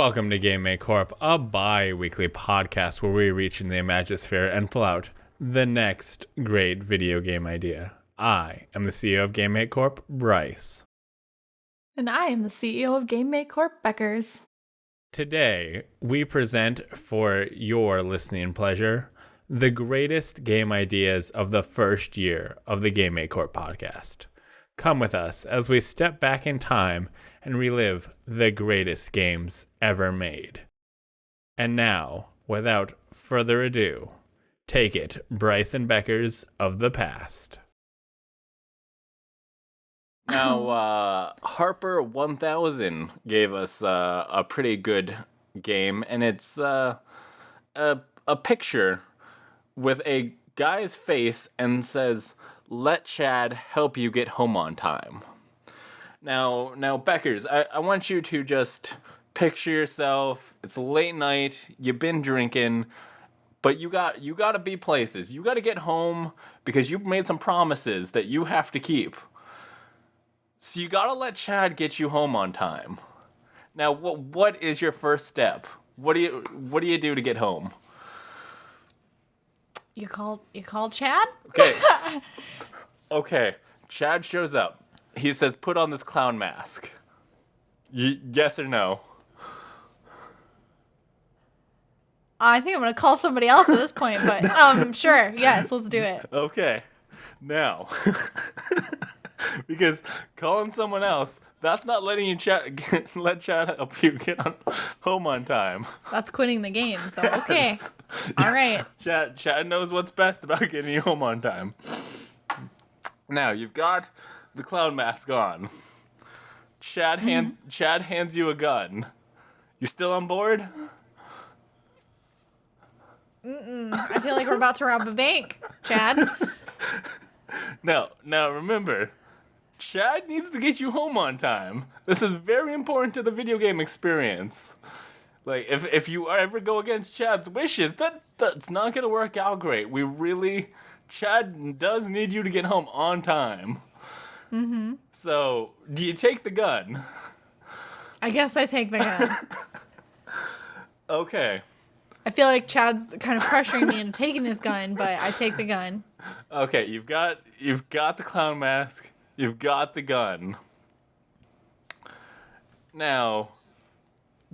Welcome to Game Make Corp, a bi-weekly podcast where we reach in the Imagisphere and pull out the next great video game idea. I am the CEO of Game Make Corp, Bryce. And I am the CEO of Game Make Corp, Beckers. Today, we present for your listening pleasure the greatest game ideas of the first year of the Game Make Corp podcast. Come with us as we step back in time and relive the greatest games ever made. And now, without further ado, take it, Bryce and Beckers of the past. Now, Harper 1000 gave us a pretty good game, and it's a picture with a guy's face and says, "Let Chad help you get home on time." Now, Beckers, I want you to just picture yourself. It's late night. You've been drinking, but you got to be places. You got to get home because you've made some promises that you have to keep. So you got to let Chad get you home on time. Now, what is your first step? What do you do to get home? You call Chad? Okay. Okay. Chad shows up. He says, "Put on this clown mask." Yes or no? I think I'm going to call somebody else at this point, but sure. Yes, let's do it. Okay. Now, because calling someone else, that's not letting you let Chad help you get home on time. That's quitting the game, so okay. All right. Chad knows what's best about getting you home on time. Now, you've got the clown mask on. Chad hands you a gun. You still on board? I feel like we're about to rob a bank, Chad. Now remember, Chad needs to get you home on time. This is very important to the video game experience. Like, if you ever go against Chad's wishes, that's not going to work out great. Chad does need you to get home on time. Mm-hmm. So, do you take the gun? I guess I take the gun. Okay. I feel like Chad's kind of pressuring me into taking this gun, but I take the gun. Okay, you've got the clown mask. You've got the gun. Now,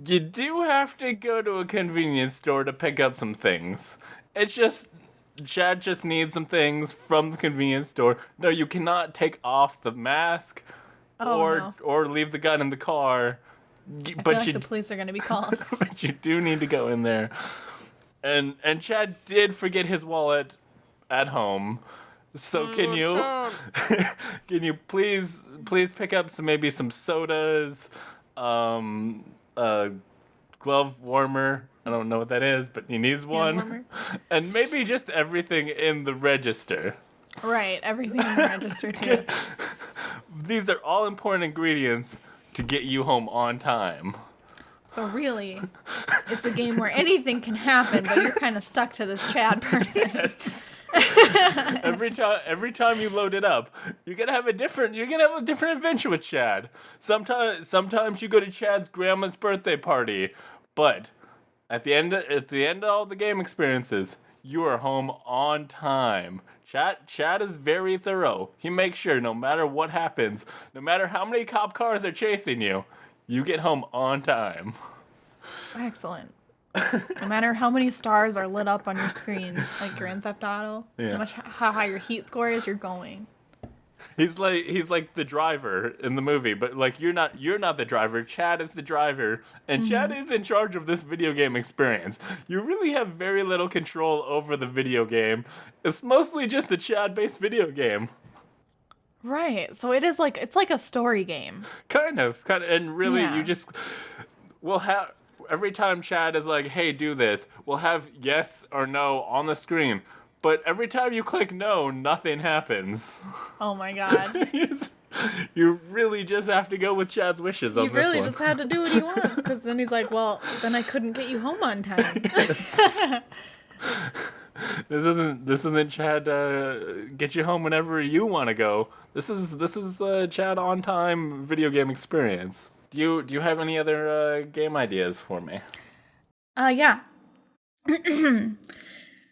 you do have to go to a convenience store to pick up some things. It's just, Chad just needs some things from the convenience store. No, you cannot take off the mask or leave the gun in the car. I feel like the police are going to be called. But you do need to go in there. And Chad did forget his wallet at home. So can you please pick up maybe some sodas, a glove warmer. I don't know what that is, but he needs one. And maybe just everything in the register. Right, everything in the register too. These are all important ingredients to get you home on time. So really, it's a game where anything can happen, but you're kind of stuck to this Chad person. Yes. Every time you load it up, you're gonna have a different adventure with Chad. Sometimes you go to Chad's grandma's birthday party, but at the end of all the game experiences, you are home on time. Chad is very thorough. He makes sure no matter what happens, no matter how many cop cars are chasing you, you get home on time. Excellent. No matter how many stars are lit up on your screen, like Grand Theft Auto, no matter how high your heat score is, you're going. He's like the driver in the movie, but like you're not the driver. Chad is the driver, and Chad is in charge of this video game experience. You really have very little control over the video game. It's mostly just a Chad-based video game. Right. So it's like a story game. Kind of, and really you just will have every time Chad is like, "Hey, do this," we'll have yes or no on the screen. But every time you click no, nothing happens. Oh my god. You really just have to go with Chad's wishes on this one. You really just had to do what he wants, because then he's like, well, then I couldn't get you home on time. This isn't Chad get you home whenever you want to go. This is Chad on time video game experience. Do you have any other game ideas for me? Yeah.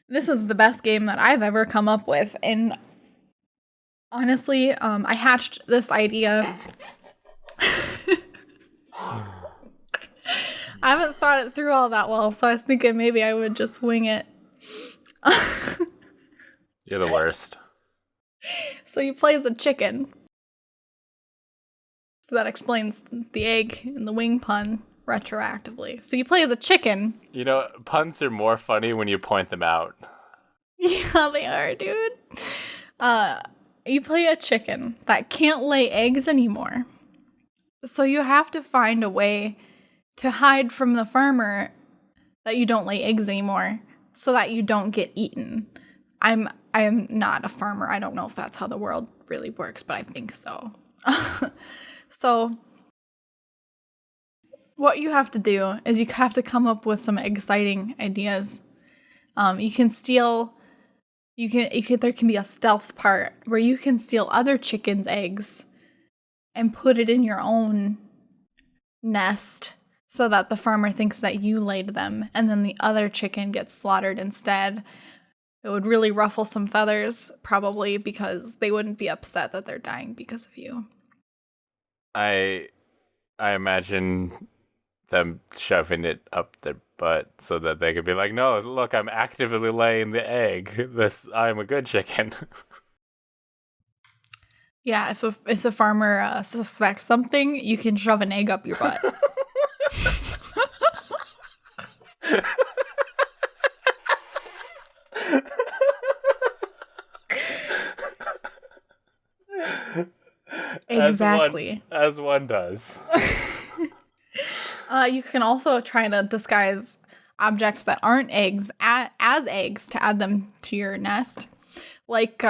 This is the best game that I've ever come up with, and honestly, I hatched this idea. I haven't thought it through all that well, so I was thinking maybe I would just wing it. You're the worst. So you play as a chicken. So that explains the egg and the wing pun retroactively. So you play as a chicken. You know, puns are more funny when you point them out. Yeah, they are, dude. You play a chicken that can't lay eggs anymore. So you have to find a way to hide from the farmer that you don't lay eggs anymore so that you don't get eaten. I am not a farmer. I don't know if that's how the world really works, but I think so. So what you have to do is you have to come up with some exciting ideas. You can steal. There can be a stealth part where you can steal other chickens' eggs and put it in your own nest so that the farmer thinks that you laid them, and then the other chicken gets slaughtered instead. It would really ruffle some feathers, probably, because they wouldn't be upset that they're dying because of you. I imagine them shoving it up their butt so that they could be like, no, look, I'm actively laying the egg. I'm a good chicken. Yeah, if the farmer suspects something, you can shove an egg up your butt. Exactly. As one does. You can also try to disguise objects that aren't eggs as eggs to add them to your nest. Like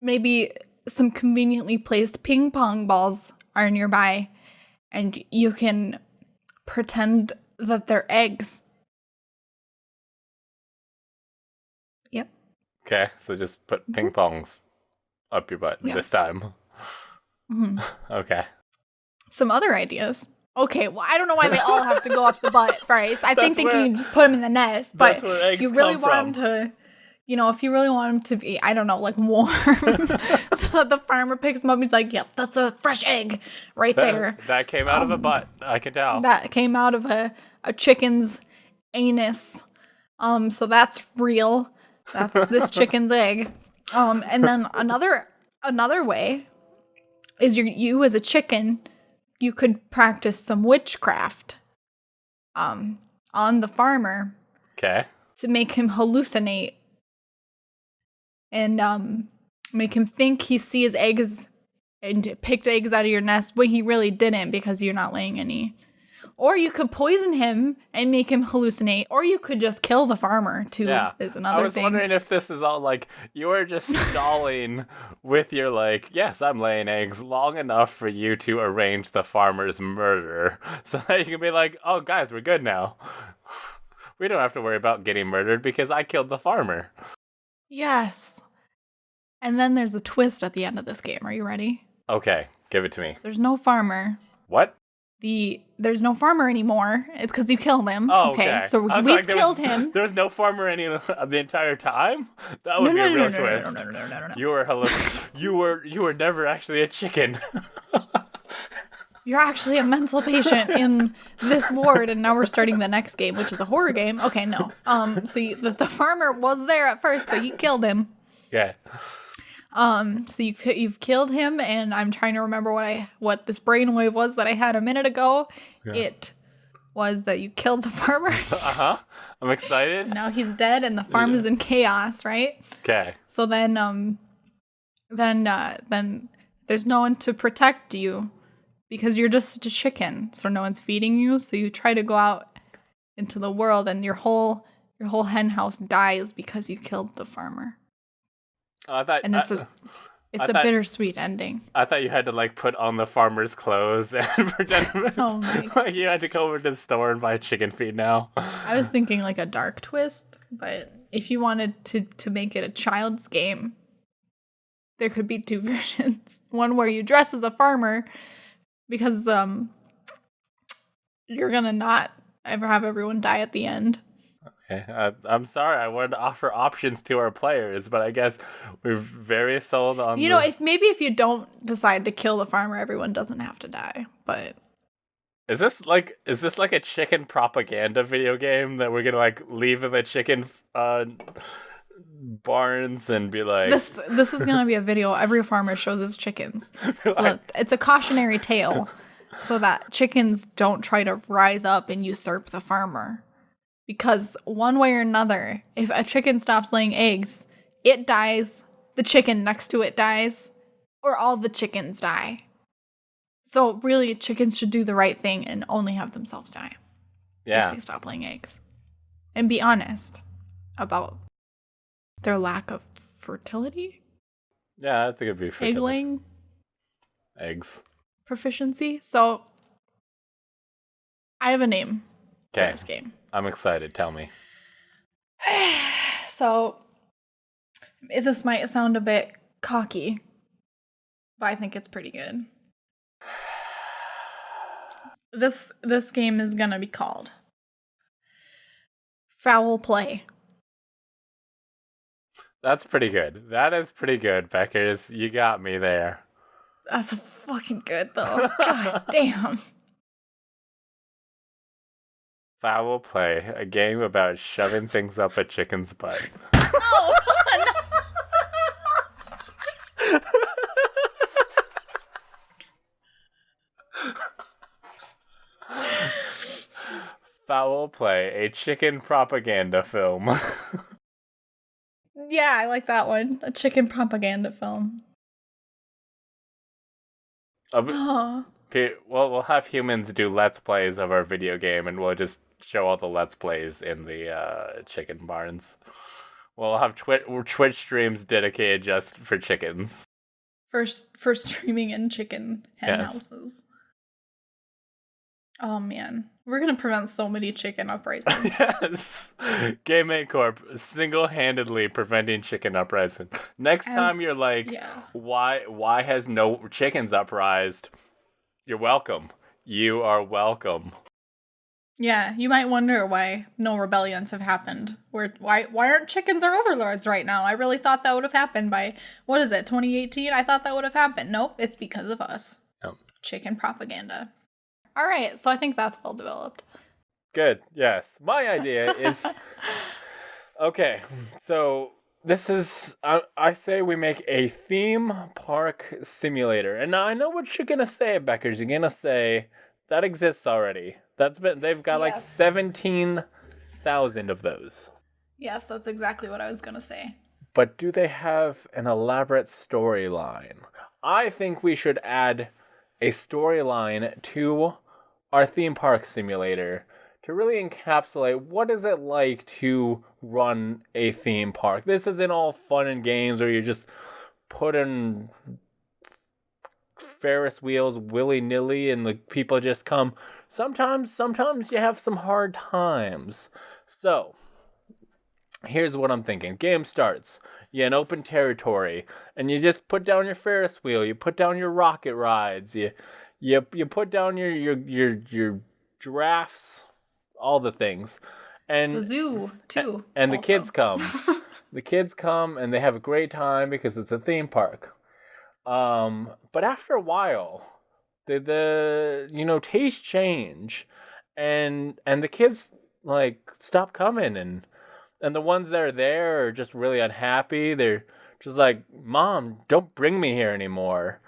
maybe some conveniently placed ping pong balls are nearby, and you can pretend that they're eggs. Yep. Okay, so just put ping pongs up your butt this time. Mm-hmm. Okay. Some other ideas. Okay, well, I don't know why they all have to go up the butt, Bryce. I think you can just put them in the nest. But if you really want them to, if you really want them to be, I don't know, like warm, so that the farmer picks them up, he's like, yep, that's a fresh egg right there. That came out of a butt, I can tell. That came out of a chicken's anus. So that's real. That's this chicken's egg. And then another way is you as a chicken, you could practice some witchcraft on the farmer. Okay. To make him hallucinate and make him think he sees eggs and picked eggs out of your nest when he really didn't because you're not laying any. Or you could poison him and make him hallucinate, or you could just kill the farmer too. Yeah. Is another thing. I was wondering if this is all like you're just stalling with your yes, I'm laying eggs long enough for you to arrange the farmer's murder, so that you can be like, oh guys, we're good now. We don't have to worry about getting murdered because I killed the farmer. Yes. And then there's a twist at the end of this game. Are you ready? Okay, give it to me. There's no farmer. What? There's no farmer anymore. It's because you killed him. Oh, okay. So we've killed him. There was no farmer the entire time? That would be a real twist. No. You were never actually a chicken. You're actually a mental patient in this ward, and now we're starting the next game, which is a horror game. Okay, no. So the farmer was there at first, but you killed him. Yeah. So you've killed him, and I'm trying to remember what this brainwave was that I had a minute ago. Yeah. It was that you killed the farmer. I'm excited. Now he's dead, and the farm is in chaos, right? Okay. So then there's no one to protect you because you're just a chicken, so no one's feeding you. So you try to go out into the world, and your whole hen house dies because you killed the farmer. It's a bittersweet ending. I thought you had to put on the farmer's clothes and pretend you had to go over to the store and buy chicken feed now. I was thinking a dark twist, but if you wanted to make it a child's game, there could be two versions. One where you dress as a farmer because you're gonna not ever have everyone die at the end. Okay. I'm sorry. I wanted to offer options to our players, but I guess we're very sold on. You know, if you don't decide to kill the farmer, everyone doesn't have to die. But Is this like a chicken propaganda video game that we're gonna like leave in the chicken barns and be like this is gonna be a video every farmer shows his chickens. So it's a cautionary tale, so that chickens don't try to rise up and usurp the farmer. Because one way or another, if a chicken stops laying eggs, it dies, the chicken next to it dies, or all the chickens die. So really, chickens should do the right thing and only have themselves die. Yeah. If they stop laying eggs. And be honest about their lack of fertility? Yeah, I think it'd be Egg laying? Eggs. Proficiency? So, I have a name for Okay. this game. I'm excited. Tell me. So, this might sound a bit cocky, but I think it's pretty good. This game is gonna be called Foul Play. That's pretty good. That is pretty good, Beckers. You got me there. That's fucking good, though. God damn. Foul Play, a game about shoving things up a chicken's butt. No! Foul Play, a chicken propaganda film. Yeah, I like that one. A chicken propaganda film. Oh. We'll have humans do Let's Plays of our video game, and we'll just show all the Let's Plays in the chicken barns. We'll have Twitch streams dedicated just for chickens. For streaming in chicken hen Yes. houses. Oh man, we're gonna prevent so many chicken uprisings. Yes, Game Make Corp single-handedly preventing chicken uprising. Next time you're like, yeah. why has no chickens uprised? You're welcome. You are welcome. Yeah, you might wonder why no rebellions have happened. Why aren't chickens our overlords right now? I really thought that would have happened by, what is it, 2018? I thought that would have happened. Nope, it's because of us. Oh. Chicken propaganda. All right, so I think that's well developed. Good, yes. My idea is... Okay, so this is... I say we make a theme park simulator. And now I know what you're going to say, Beckers. You're going to say, that exists already. They've got like 17,000 of those. Yes, that's exactly what I was going to say. But do they have an elaborate storyline? I think we should add a storyline to our theme park simulator to really encapsulate what is it like to run a theme park. This isn't all fun and games where you just put in Ferris wheels willy-nilly and the people just come. Sometimes you have some hard times. So, here's what I'm thinking. Game starts. You're in open territory, and you just put down your Ferris wheel. You put down your rocket rides. You put down your giraffes, all the things. And it's a zoo too. And also. the kids come. The kids come and they have a great time because it's a theme park. But after a while, the tastes change, and the kids like stop coming, and the ones that are there are just really unhappy. They're just like, Mom, don't bring me here anymore,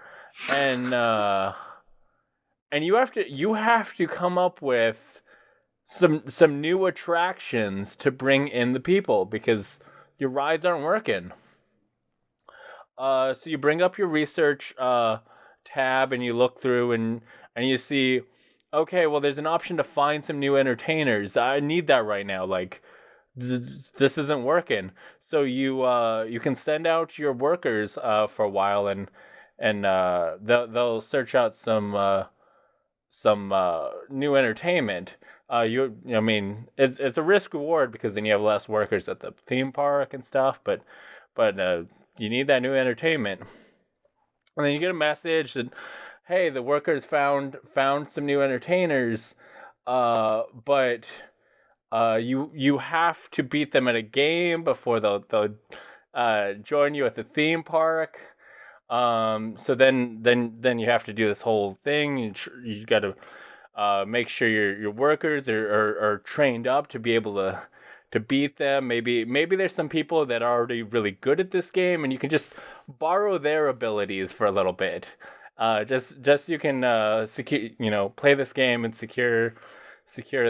and you have to come up with some new attractions to bring in the people because your rides aren't working. So you bring up your research tab and you look through and you see, okay, well, there's an option to find some new entertainers. I need that right now. Like, this isn't working. So you can send out your workers for a while and they'll search out some new entertainment. It's a risk reward because then you have less workers at the theme park and stuff, but you need that new entertainment. And then you get a message that, hey, the workers found some new entertainers. but you have to beat them at a game before they'll join you at the theme park. So then you have to do this whole thing. You got to make sure your workers are trained up to be able to beat them. Maybe there's some people that are already really good at this game, and you can just borrow their abilities for a little bit. Just you can secure, play this game and secure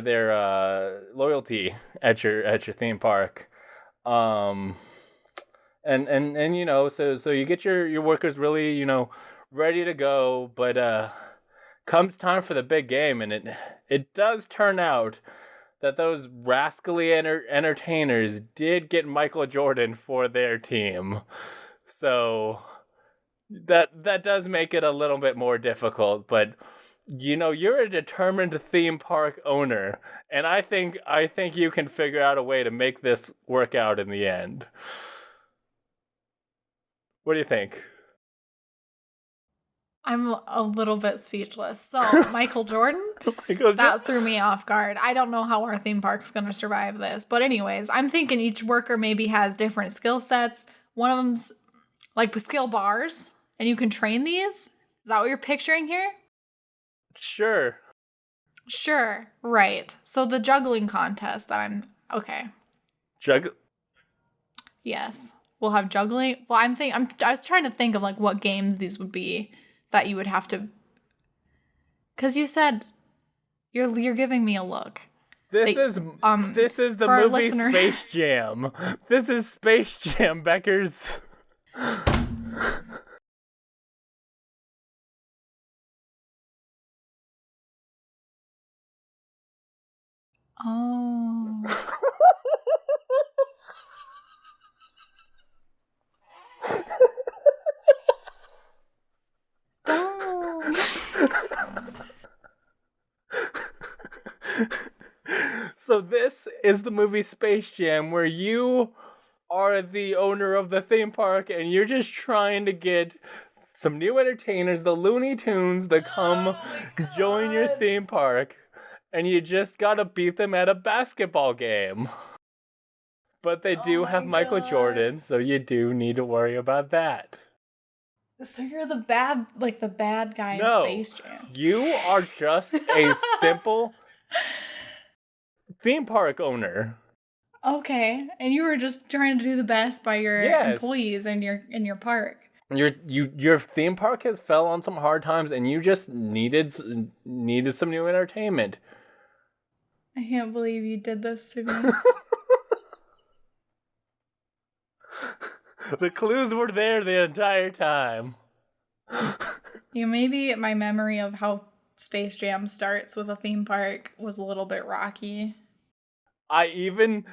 their loyalty at your theme park. And so you get your workers really ready to go, but comes time for the big game, and it does turn out that those rascally entertainers did get Michael Jordan for their team. So that does make it a little bit more difficult, but you're a determined theme park owner, and I think you can figure out a way to make this work out in the end. What do you think? I'm a little bit speechless. So, Michael Jordan? Michael That threw me off guard. I don't know how our theme park's going to survive this. But anyways, I'm thinking each worker maybe has different skill sets. One of them's like skill bars, and you can train these? Is that what you're picturing here? Sure. Right. So the juggling contest that okay. Yes. We'll have juggling. Well, I was trying to think of like what games these would be that you would have to, because you said you're giving me a look. This is the movie Space Jam. This is Space Jam, Beckers. Oh. So this is the movie Space Jam, where you are the owner of the theme park and you're just trying to get some new entertainers, the Looney Tunes, to come join your theme park, and you just gotta beat them at a basketball game. But they do have Michael Jordan, so you do need to worry about that. So you're the bad guy in Space Jam. You are just a simple theme park owner. Okay, and you were just trying to do the best by your employees in your park. Your theme park has fell on some hard times, and you just needed some new entertainment. I can't believe you did this to me. The clues were there the entire time. Maybe my memory of how Space Jam starts with a theme park was a little bit rocky. I even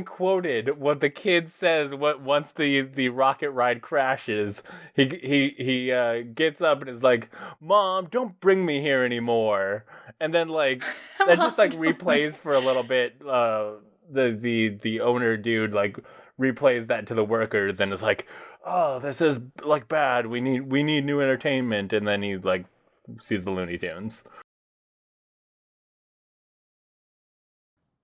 quoted what the kid says once the rocket ride crashes. He gets up and is like, "Mom, don't bring me here anymore." And then like that just like replays for a little bit. The owner dude like replays that to the workers and is like, "Oh, this is like bad. We need new entertainment." And then he like sees the Looney Tunes.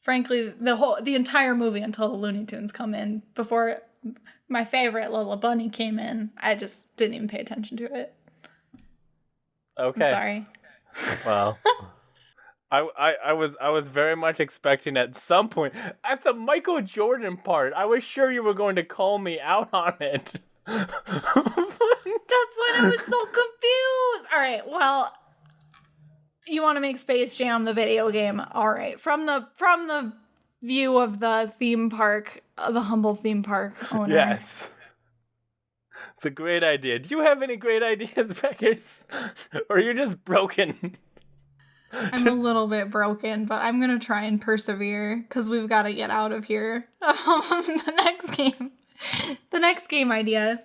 Frankly, the entire movie until the Looney Tunes come in, before my favorite little bunny came in, I just didn't even pay attention to it. Okay. I'm sorry. Well, I was very much expecting at some point at the Michael Jordan part, I was sure you were going to call me out on it. That's why I was so confused. All right, well, you want to make Space Jam the video game? All right, from the view of the theme park, the humble theme park owner. Yes, it's a great idea. Do you have any great ideas, Beckers, or you're just broken? I'm a little bit broken, but I'm gonna try and persevere because we've got to get out of here. The next game idea.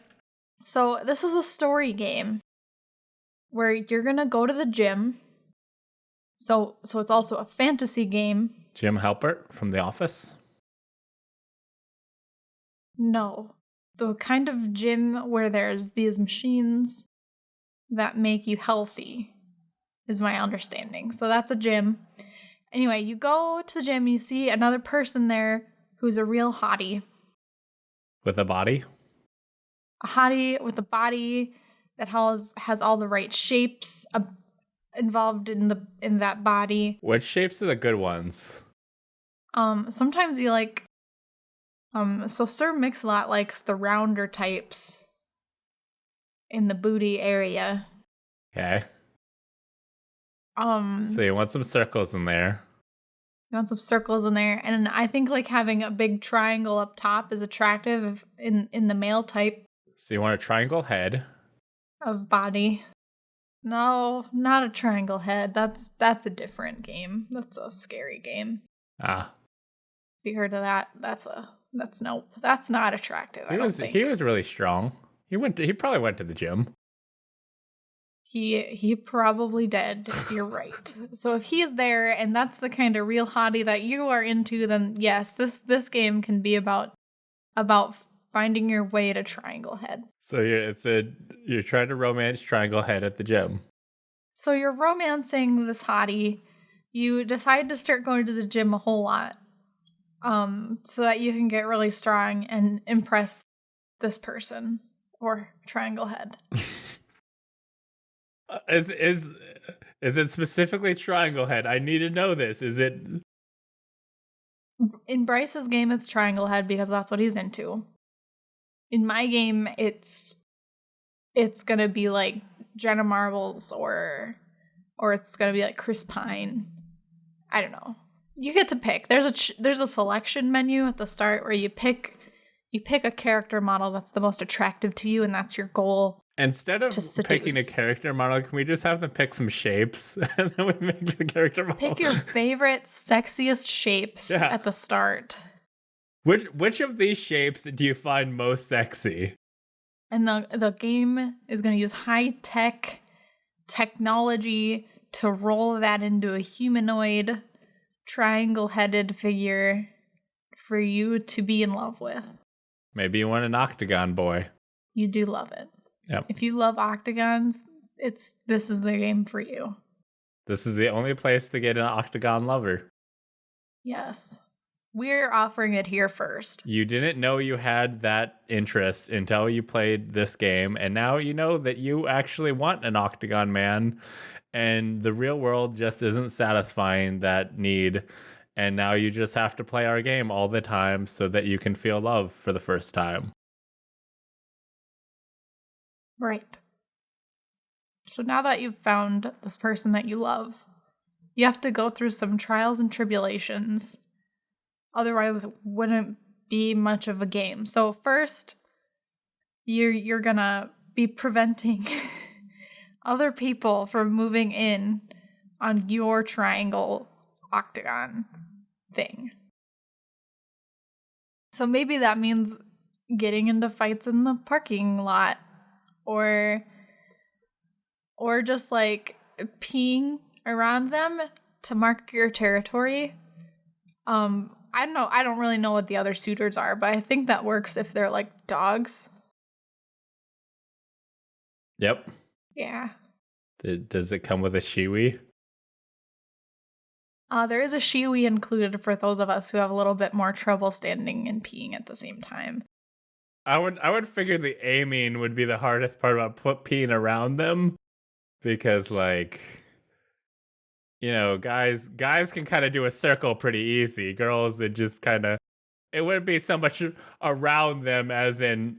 So this is a story game where you're gonna go to the gym. So it's also a fantasy game. Jim Halpert from The Office? No. The kind of gym where there's these machines that make you healthy is my understanding. So that's a gym. Anyway, you go to the gym, you see another person there who's a real hottie. With a body? A hottie with a body that has all the right shapes involved in that body. Which shapes are the good ones? Sometimes you like so Sir Mix-a-Lot likes the rounder types in the booty area. Okay. So you want some circles in there. You want some circles in there, and I think like having a big triangle up top is attractive in the male type. So you want a triangle head of body. No, not a triangle head. That's a different game. That's a scary game. Ah. You heard of that? That's nope. That's not attractive. He was really strong. He probably went to the gym. He probably did. You're right. So if he is there and that's the kind of real hottie that you are into, then yes, this game can be about finding your way to triangle head. So you're trying to romance triangle head at the gym. So you're romancing this hottie. You decide to start going to the gym a whole lot, so that you can get really strong and impress this person or triangle head. Is it specifically triangle head? I need to know this. Is it in Bryce's game? It's triangle head because that's what he's into. In my game, it's gonna be like Jenna Marbles or it's gonna be like Chris Pine. I don't know. You get to pick. There's a selection menu at the start where you pick a character model that's the most attractive to you, and that's your goal. Instead of picking a character model, can we just have them pick some shapes and then we make the character model? Pick your favorite, sexiest shapes at the start. Which of these shapes do you find most sexy? And the game is going to use high-tech technology to roll that into a humanoid, triangle-headed figure for you to be in love with. Maybe you want an octagon boy. You do love it. Yep. If you love octagons, this is the game for you. This is the only place to get an octagon lover. Yes. We're offering it here first. You didn't know you had that interest until you played this game, and now you know that you actually want an octagon man, and the real world just isn't satisfying that need, and now you just have to play our game all the time so that you can feel love for the first time. Right. So now that you've found this person that you love, you have to go through some trials and tribulations. Otherwise, it wouldn't be much of a game. So first, you're gonna be preventing other people from moving in on your triangle octagon thing. So maybe that means getting into fights in the parking lot. Or just like peeing around them to mark your territory. I don't know. I don't really know what the other suitors are, but I think that works if they're like dogs. Yep. Yeah. Does it come with a shiwi? There is a shiwi included for those of us who have a little bit more trouble standing and peeing at the same time. I would figure the aiming would be the hardest part about peeing around them, because like, you know, guys can kind of do a circle pretty easy. Girls would just kind of, it wouldn't be so much around them as in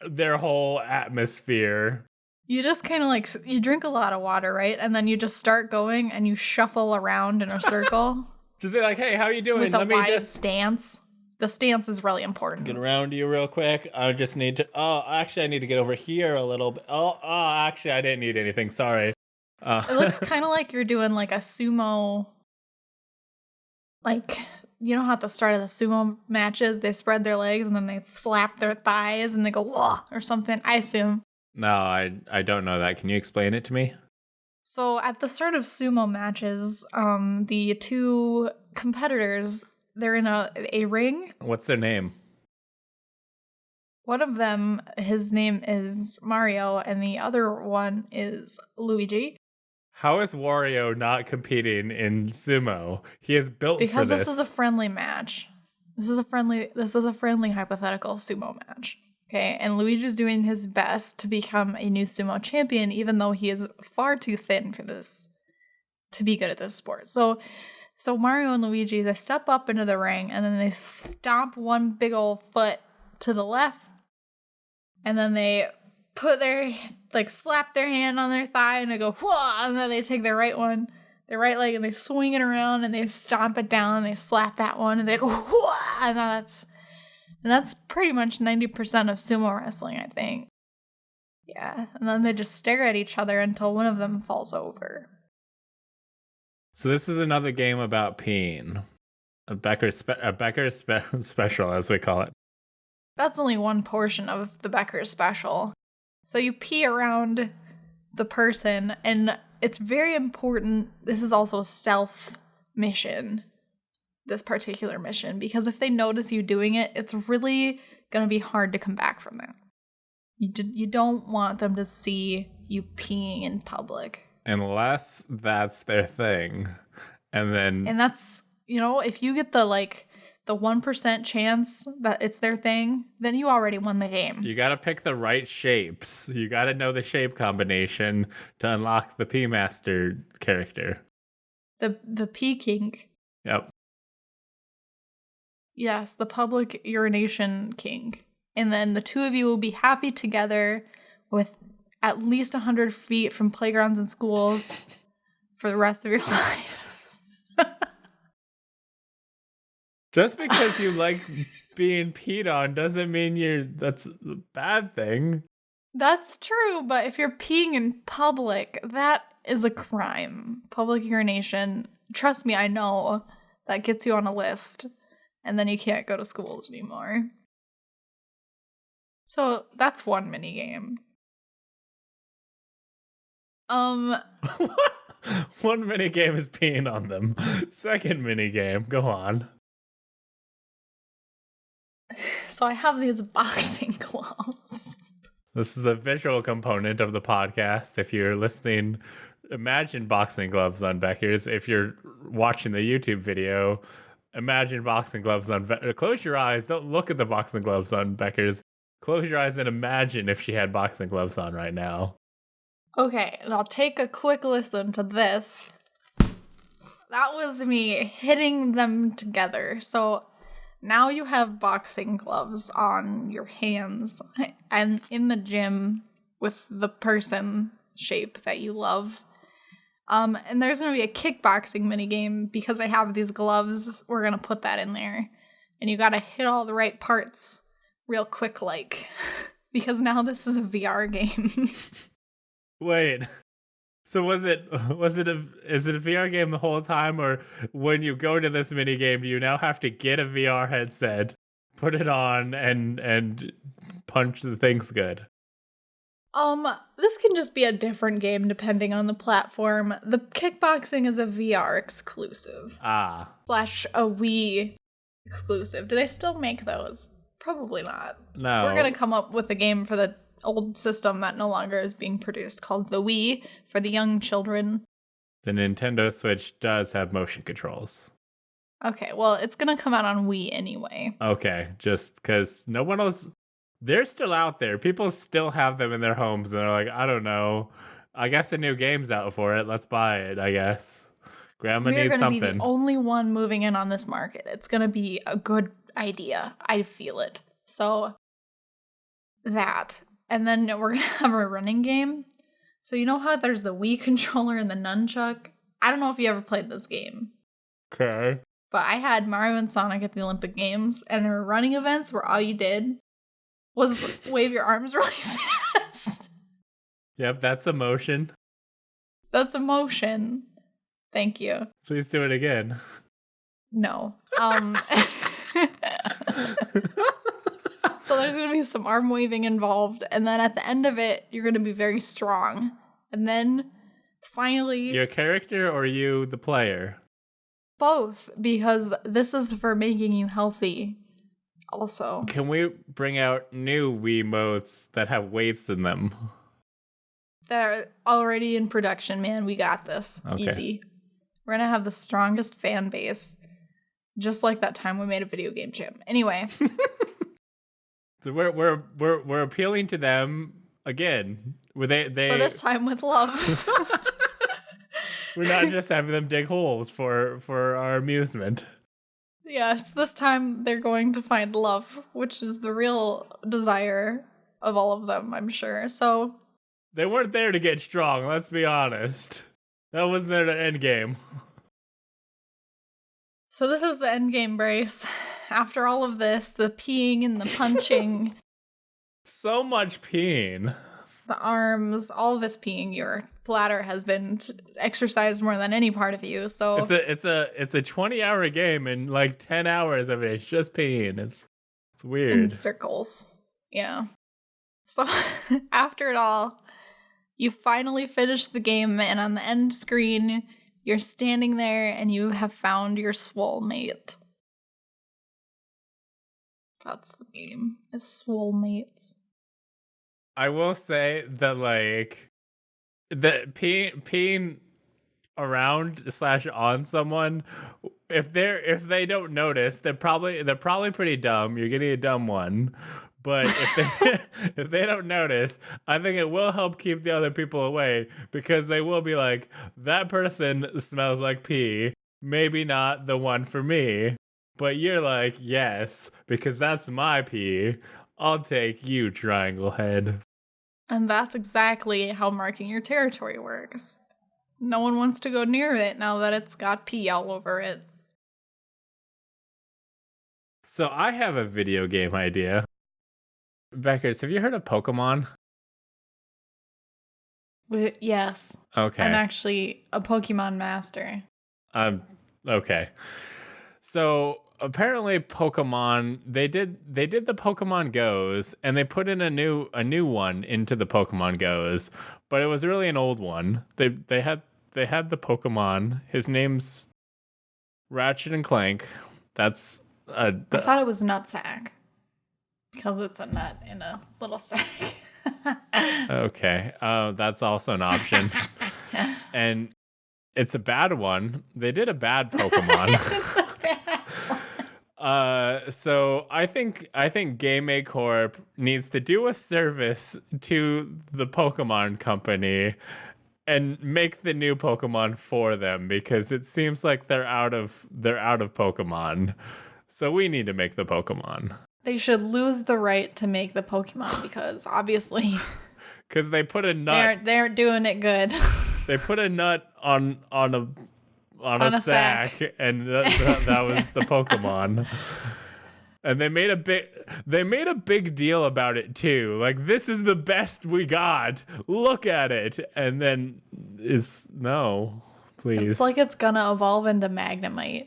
their whole atmosphere. You just kind of like, you drink a lot of water, right? And then you just start going and you shuffle around in a circle. Just be like, hey, how you doing? With a wide stance. The stance is really important. Get around you real quick. I just need to... Oh, actually, I need to get over here a little bit. Oh, actually, I didn't need anything. Sorry. It looks kind of like you're doing like a sumo... Like, you know how at the start of the sumo matches, they spread their legs and then they slap their thighs and they go, whoa, or something, I assume. No, I don't know that. Can you explain it to me? So at the start of sumo matches, the two competitors... They're in a ring. What's their name? One of them, his name is Mario, and the other one is Luigi. How is Wario not competing in sumo? He is built Because for this. this is a friendly match. This is a friendly hypothetical sumo match. Okay, and Luigi's doing his best to become a new sumo champion, even though he is far too thin for this to be good at this sport. So Mario and Luigi, they step up into the ring and then they stomp one big old foot to the left, and then they put their slap their hand on their thigh and they go whoa, and then they take their right leg and they swing it around and they stomp it down and they slap that one and they go whoa, and that's pretty much 90% of sumo wrestling, I think. Yeah, and then they just stare at each other until one of them falls over. So this is another game about peeing. A Becker special, as we call it. That's only one portion of the Becker special. So you pee around the person, and it's very important. This is also a stealth mission, this particular mission, because if they notice you doing it, it's really going to be hard to come back from that. You don't want them to see you peeing in public. Unless that's their thing. And that's, if you get the 1% chance that it's their thing, then you already won the game. You gotta pick the right shapes. You gotta know the shape combination to unlock the P Master character. The P King. Yep. Yes, the public urination king. And then the two of you will be happy together with at least 100 feet from playgrounds and schools for the rest of your lives. Just because you like being peed on doesn't mean that's a bad thing. That's true, but if you're peeing in public, that is a crime. Public urination, trust me, I know, that gets you on a list, and then you can't go to schools anymore. So that's one minigame. One minigame is peeing on them. Second minigame, go on. So I have these boxing gloves. This is the visual component of the podcast. If you're listening, imagine boxing gloves on Becker's. If you're watching the YouTube video, imagine boxing gloves on Close your eyes. Don't look at the boxing gloves on Becker's. Close your eyes and imagine if she had boxing gloves on right now. Okay, and I'll take a quick listen to this. That was me hitting them together. So now you have boxing gloves on your hands and in the gym with the person shape that you love. And there's going to be a kickboxing minigame because I have these gloves. We're going to put that in there. And you got to hit all the right parts real quick, because now this is a VR game. Wait. So is it a VR game the whole time, or when you go to this mini game, do you now have to get a VR headset, put it on, and punch the things good? This can just be a different game depending on the platform. The kickboxing is a VR exclusive. / a Wii exclusive. Do they still make those? Probably not. No. We're gonna come up with a game for the old system that no longer is being produced called the Wii for the young children. The Nintendo Switch does have motion controls. Okay, well, it's gonna come out on Wii anyway. Okay, just because no one else... They're still out there. People still have them in their homes, and they're like, I don't know. I guess a new game's out for it. Let's buy it, I guess. Grandma needs something. We're going to be the only one moving in on this market. It's going to be a good idea. I feel it. So, that. And then we're going to have a running game. So you know how there's the Wii controller and the nunchuck? I don't know if you ever played this game. Okay. But I had Mario and Sonic at the Olympic Games, and there were running events where all you did was wave your arms really fast. Yep, that's emotion. That's emotion. Thank you. Please do it again. No. So there's going to be some arm waving involved, and then at the end of it, you're going to be very strong. And then finally... Your character or you, the player? Both, because this is for making you healthy. Also, can we bring out new Wiimotes that have weights in them? They're already in production, man. We got this. Okay. Easy. We're gonna have the strongest fan base. Just like that time we made a video game chip. Anyway. So we're appealing to them again. Where they But this time with love. we're not just having them dig holes for our amusement. Yes, this time they're going to find love, which is the real desire of all of them, I'm sure. So They weren't there to get strong, let's be honest. That wasn't their end game. So this is the end game, Brace. After all of this, the peeing and the punching, So much peeing. the arms, all of this peeing, your bladder has been exercised more than any part of you. So It's a 20-hour game, and like 10 hours of it, it's just peeing. It's in weird. circles. Yeah. So after it all, you finally finish the game, and on the end screen, you're standing there and you have found your swole mate. That's the game. It's swole mates. I will say that like the peeing around / on someone, if they don't notice, they're probably pretty dumb. You're getting a dumb one. But if they don't notice, I think it will help keep the other people away, because they will be like, that person smells like pee. Maybe not the one for me. But you're like, yes, because that's my pee. I'll take you, triangle head. And that's exactly how marking your territory works. No one wants to go near it now that it's got pee all over it. So I have a video game idea. Beckers, have you heard of Pokemon? Yes. Okay. I'm actually a Pokemon master. Okay. So apparently Pokemon, they did the Pokemon Goes, and they put in a new one into the Pokemon Goes, but it was really an old one. They had the Pokemon. His name's Ratchet and Clank. That's I thought it was Nutsack. Because it's a nut in a little sack. okay. That's also an option. And it's a bad one. They did a bad Pokemon. It's a bad one. So I think Game Make Corp needs to do a service to the Pokemon company and make the new Pokemon for them, because it seems like they're out of Pokemon. So we need to make the Pokemon. They should lose the right to make the Pokemon, because obviously Because they put a nut. they aren't doing it good. They put a nut on a sack, and that was the Pokemon. And they made a big deal about it too. Like, this is the best we got. Look at it. And then no, please. It's like it's gonna evolve into Magnemite.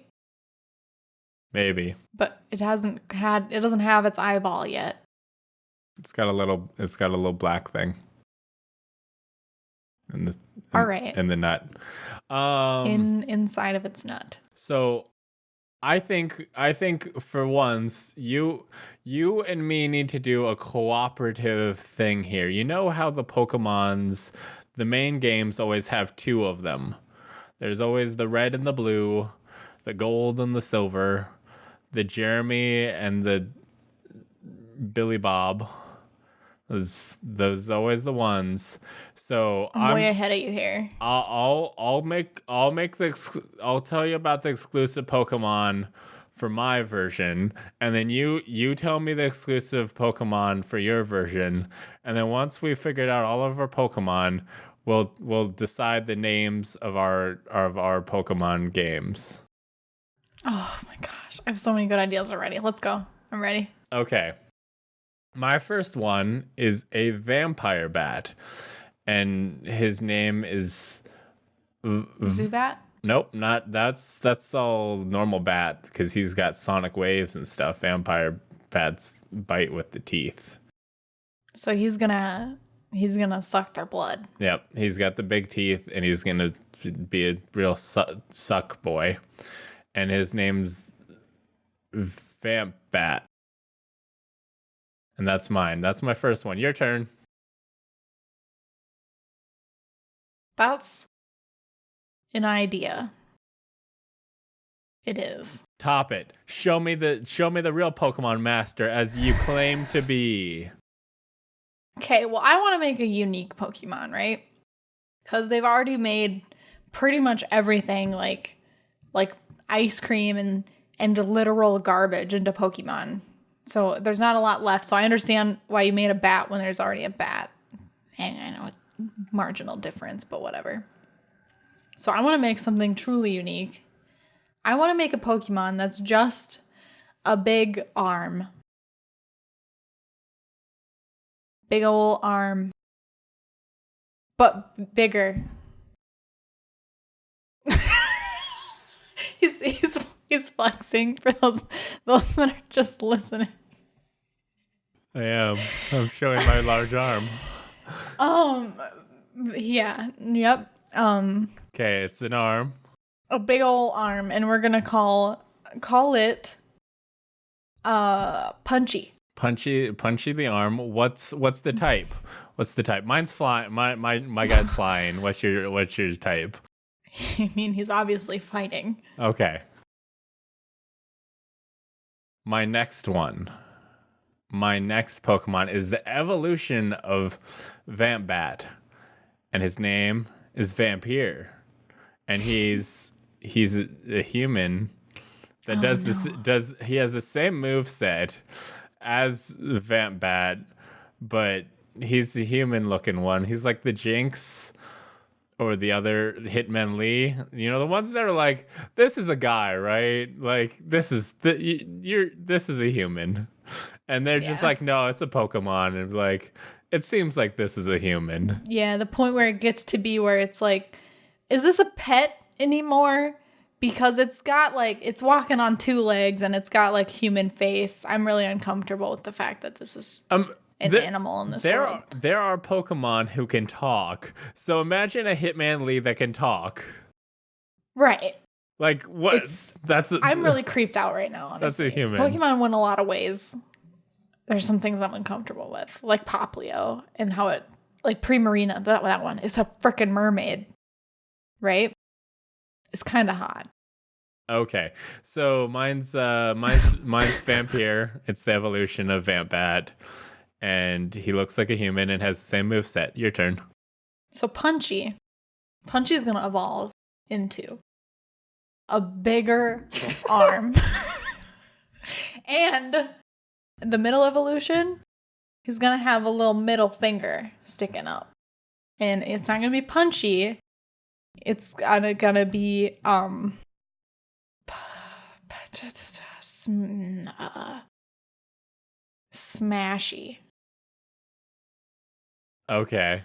Maybe. But it doesn't have its eyeball yet. It's got a little black thing. All right. And the nut. Inside of its nut. So I think for once you and me need to do a cooperative thing here. You know how the main games always have two of them. There's always the red and the blue, the gold and the silver, the Jeremy and the Billy Bob. Those always the ones. So I'm way ahead of you here. I'll tell you about the exclusive Pokemon for my version, and then you tell me the exclusive Pokemon for your version, and then once we figured out all of our Pokemon, we'll decide the names of our Pokemon games. Oh my gosh, I have so many good ideas already. Let's go. I'm ready. Okay. My first one is a vampire bat, and his name is Zubat? Nope, not that's all normal bat, because he's got sonic waves and stuff. Vampire bats bite with the teeth. So he's gonna suck their blood. Yep, he's got the big teeth, and he's gonna be a real suck boy, and his name's Vamp Bat. And that's mine. That's my first one. Your turn. That's an idea. It is. Top it. Show me the real Pokemon master as you claim to be. Okay, well, I want to make a unique Pokemon, right? Because they've already made pretty much everything like ice cream and literal garbage into Pokemon. So there's not a lot left. So I understand why you made a bat when there's already a bat. And I know it's marginal difference, but whatever. So I want to make something truly unique. I want to make a Pokemon that's just a big arm. Big ol' arm. But bigger. He's flexing for those that are just listening. I am. I'm showing my large arm. Yeah. Yep. Okay, it's an arm. A big ol' arm, and we're gonna call it Punchy. Punchy the arm. What's the type? What's the type? Mine's flying. My guy's flying. What's your type? I mean, he's obviously fighting. Okay. My next Pokemon is the evolution of Vampbat, and his name is Vampire, and he's a human that he has the same moveset as Vampbat, but he's the human looking one. He's like the Jinx or the other Hitmonlee, the ones that are like, this is a guy, right? Like this is a human, and they're just like, no, it's a Pokemon, and like it seems like this is a human. Yeah, the point where it gets to be where it's like, is this a pet anymore? Because it's got it's walking on two legs and it's got like human face. I'm really uncomfortable with the fact that this is an animal in this world. There are Pokemon who can talk. So imagine a Hitmonlee that can talk. Right. Like what? I'm really creeped out right now, honestly. That's a human. Pokemon win a lot of ways. There's some things I'm uncomfortable with, like Poplio and how it, like Primarina, that one is a freaking mermaid, right? It's kind of hot. Okay, so mine's Vampire. It's the evolution of Vampbat, and he looks like a human and has the same moveset. Your turn. So Punchy is gonna evolve into a bigger arm, and the middle evolution, he's gonna have a little middle finger sticking up, and it's not gonna be punchy. It's gonna be smashy. Okay.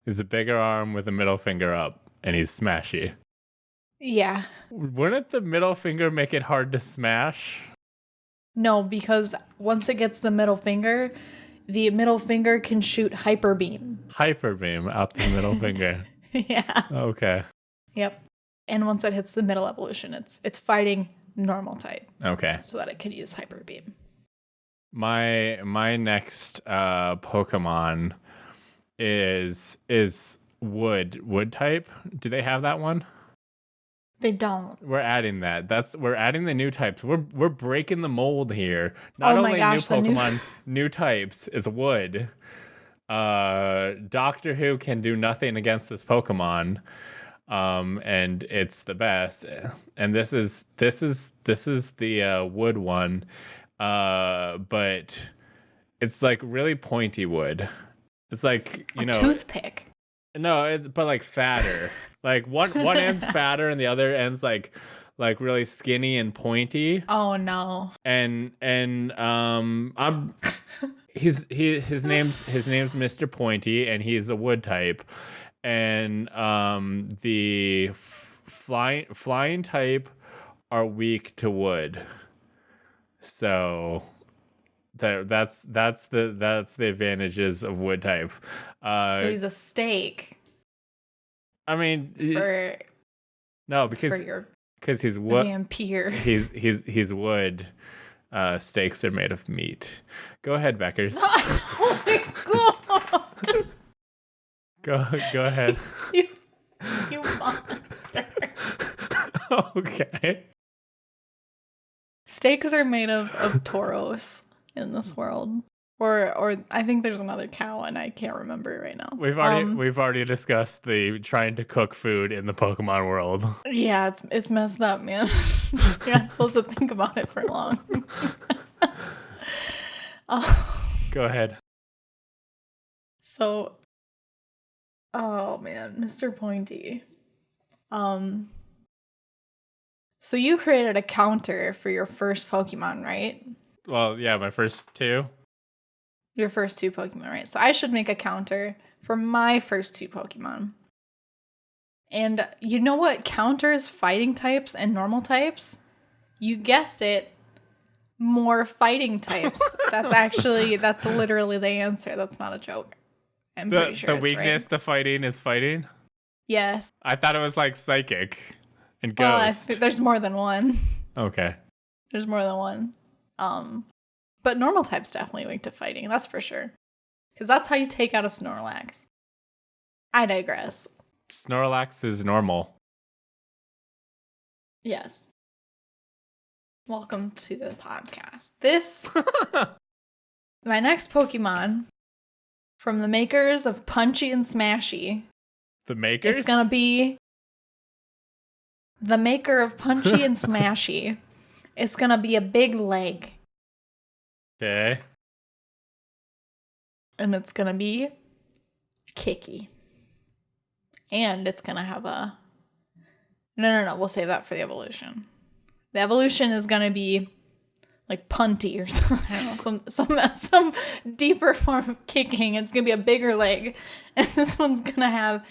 He's a bigger arm with a middle finger up, and he's smashy. Yeah. Wouldn't the middle finger make it hard to smash? No, because once it gets the middle finger can shoot hyper beam. Hyper beam out the middle finger. Yeah. Okay. Yep. And once it hits the middle evolution, it's fighting normal type. Okay. So that it can use hyper beam. My next Pokemon is wood type. Do they have that one? They don't. We're adding that. We're adding the new types. We're breaking the mold here. Not oh my only gosh, new Pokemon, new types is wood. Doctor Who can do nothing against this Pokemon. And it's the best. And this is the wood one. But it's like really pointy wood. It's like, a toothpick. No, but like fatter. Like one end's fatter and the other end's like really skinny and pointy. Oh no. And his name's Mr. Pointy, and he's a wood type. And the flying type are weak to wood. So that's the advantages of wood type. So he's a steak. I mean, because he's wood. Vampire. He's wood. Steaks are made of meat. Go ahead, Beckers. Oh my god. Go ahead. You monster. Okay. Steaks are made of Tauros in this world. Or I think there's another cow and I can't remember right now. We've already discussed the trying to cook food in the Pokemon world. Yeah, it's messed up, man. You're not supposed to think about it for long. Go ahead. So, oh man, Mr. Pointy. So you created a counter for your first Pokemon, right? Well, yeah, my first two. Your first two Pokemon, right? So I should make a counter for my first two Pokemon. And you know what counters fighting types and normal types? You guessed it, more fighting types. That's literally the answer. That's not a joke. I'm pretty sure the weakness to fighting is fighting? Yes. I thought it was like psychic and Well, ghost. there's more than one. Okay. There's more than one. But normal type's definitely weak to fighting, that's for sure. Because that's how you take out a Snorlax. I digress. Snorlax is normal. Yes. Welcome to the podcast. My next Pokemon, from the makers of Punchy and Smashy. The makers? It's gonna be the maker of Punchy and Smashy. It's gonna be a big leg. Okay. And it's gonna be kicky. And it's gonna have a... No. We'll save that for the evolution. The evolution is gonna be like punty or something. I don't know, some deeper form of kicking. It's gonna be a bigger leg. And this one's gonna have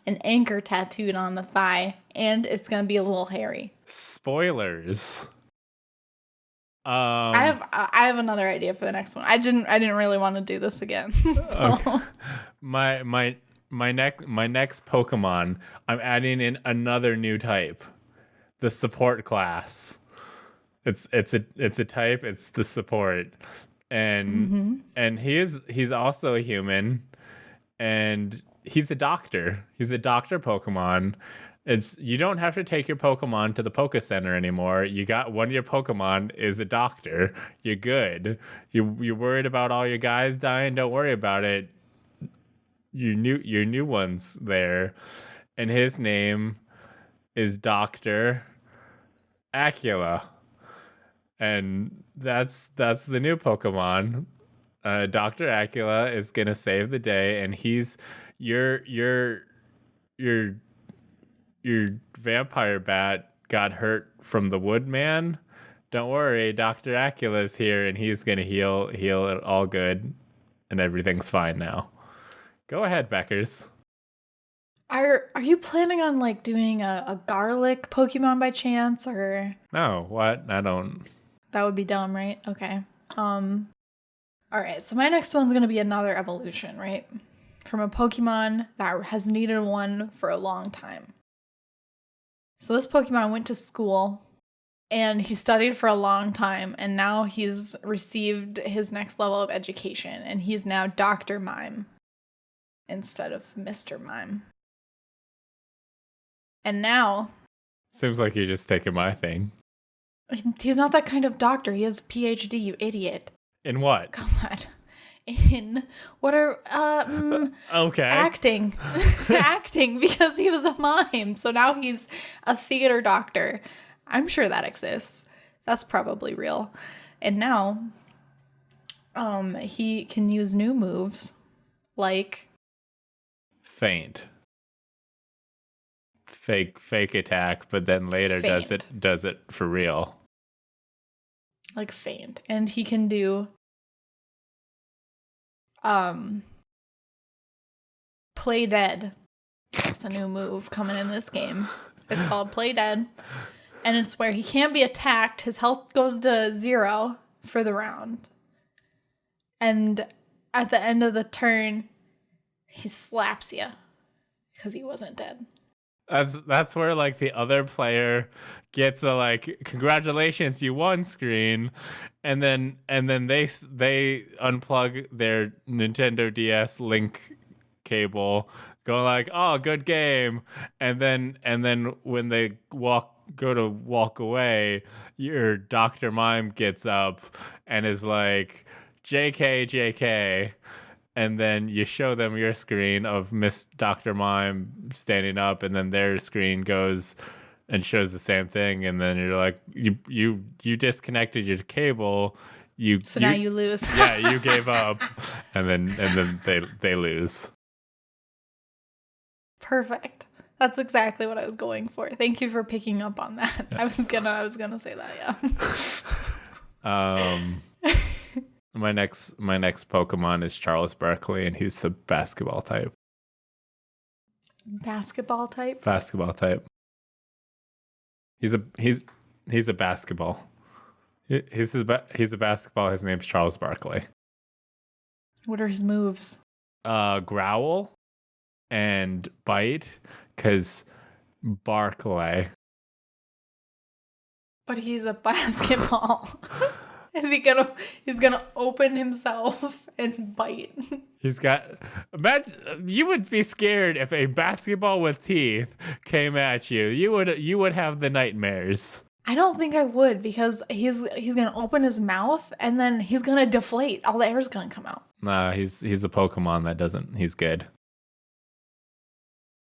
an anchor tattooed on the thigh. And it's gonna be a little hairy. Spoilers. I have another idea for the next one. I didn't really want to do this again. So. Okay. My next Pokemon, I'm adding in another new type. The support class. It's a type, it's the support. And he's also a human, and he's a doctor. He's a doctor Pokemon. You don't have to take your Pokemon to the Poke Center anymore. You got one of your Pokemon is a doctor. You're good. You're worried about all your guys dying. Don't worry about it. Your new one's there, and his name is Dr. Acula, and that's the new Pokemon. Dr. Acula is gonna save the day, and he's your vampire bat got hurt from the Woodman. Don't worry, Dr. Acula's here, and he's gonna heal it all good, and everything's fine now. Go ahead, Beckers. Are you planning on like doing a garlic Pokemon by chance, or No, what? I don't. that would be dumb, right? Okay. All right. So my next one's gonna be another evolution, right? From a Pokemon that has needed one for a long time. So this Pokemon went to school and he studied for a long time, and now he's received his next level of education, and he's now Dr. Mime instead of Mr. Mime. And now... Seems like you're just taking my thing. He's not that kind of doctor. He has a PhD, you idiot. In what? Come on. In what are Okay. acting. Acting, because he was a mime. So now he's a theater doctor. I'm sure that exists. That's probably real. And now he can use new moves like Faint. Fake attack, but then later Feint. does it for real. Like Feint. And he can do Play Dead. That's a new move coming in this game. It's called Play Dead. And it's where he can't be attacked. His health goes to 0 for the round. And at the end of the turn, he slaps you because he wasn't dead. That's where like the other player gets a like congratulations you won screen, and then they unplug their Nintendo DS link cable, going like, "Oh, good game," and then when they go to walk away, your Dr. Mime gets up and is like, "JK, JK." And then you show them your screen of Miss Dr. Mime standing up, and then their screen goes and shows the same thing, and then you're like, you disconnected your cable. Now you lose. Yeah, you gave up, and then they lose. Perfect. That's exactly what I was going for. Thank you for picking up on that. Yes. I was gonna say that, yeah. My next Pokemon is Charles Barkley, and he's the basketball type. Basketball type? Basketball type. He's a basketball. He's a basketball. His name's Charles Barkley. What are his moves? Growl and bite, cause Barkley. But he's a basketball. He's gonna open himself and bite. You would be scared if a basketball with teeth came at you. You would have the nightmares. I don't think I would, because he's gonna open his mouth and then he's gonna deflate. All the air's gonna come out. Nah, he's a Pokemon that doesn't. He's good.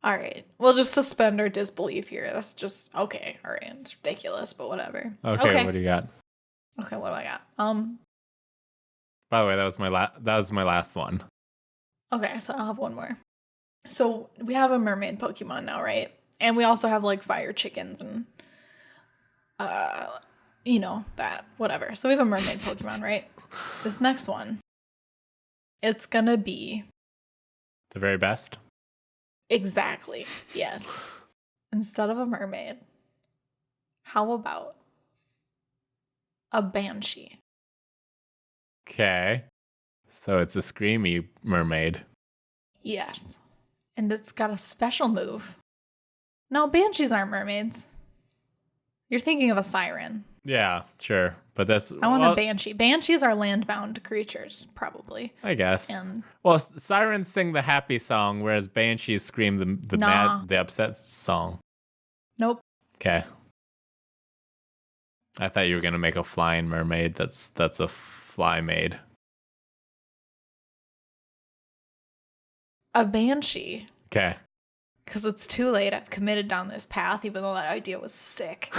All right, we'll just suspend our disbelief here. That's just okay. All right, it's ridiculous, but whatever. Okay. What do you got? Okay, what do I got? By the way, that was my last one. Okay, so I'll have one more. So we have a mermaid Pokemon now, right? And we also have like fire chickens and that, whatever. So we have a mermaid Pokemon, right? This next one, it's gonna be the very best. Exactly. Yes. Instead of a mermaid, how about a banshee? Okay. So it's a screamy mermaid. Yes. And it's got a special move. No, banshees aren't mermaids. You're thinking of a siren. Yeah, sure. But I want a banshee. Banshees are land-bound creatures, probably. I guess. Well, sirens sing the happy song, whereas banshees scream the upset song. Nope. Okay. I thought you were gonna make a flying mermaid. That's a fly maid. A banshee. Okay. Because it's too late. I've committed down this path, even though that idea was sick.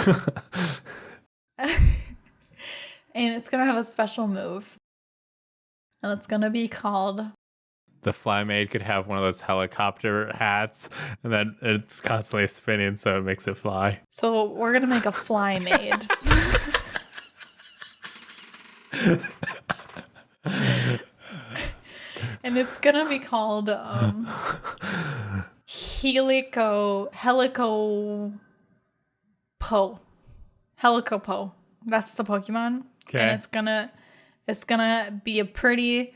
And it's going to have a special move. And it's going to be called... The fly maid could have one of those helicopter hats, and then it's constantly spinning, so it makes it fly. So we're going to make a fly maid. And it's going to be called Helicopo. That's the Pokemon. Okay. And it's gonna be a pretty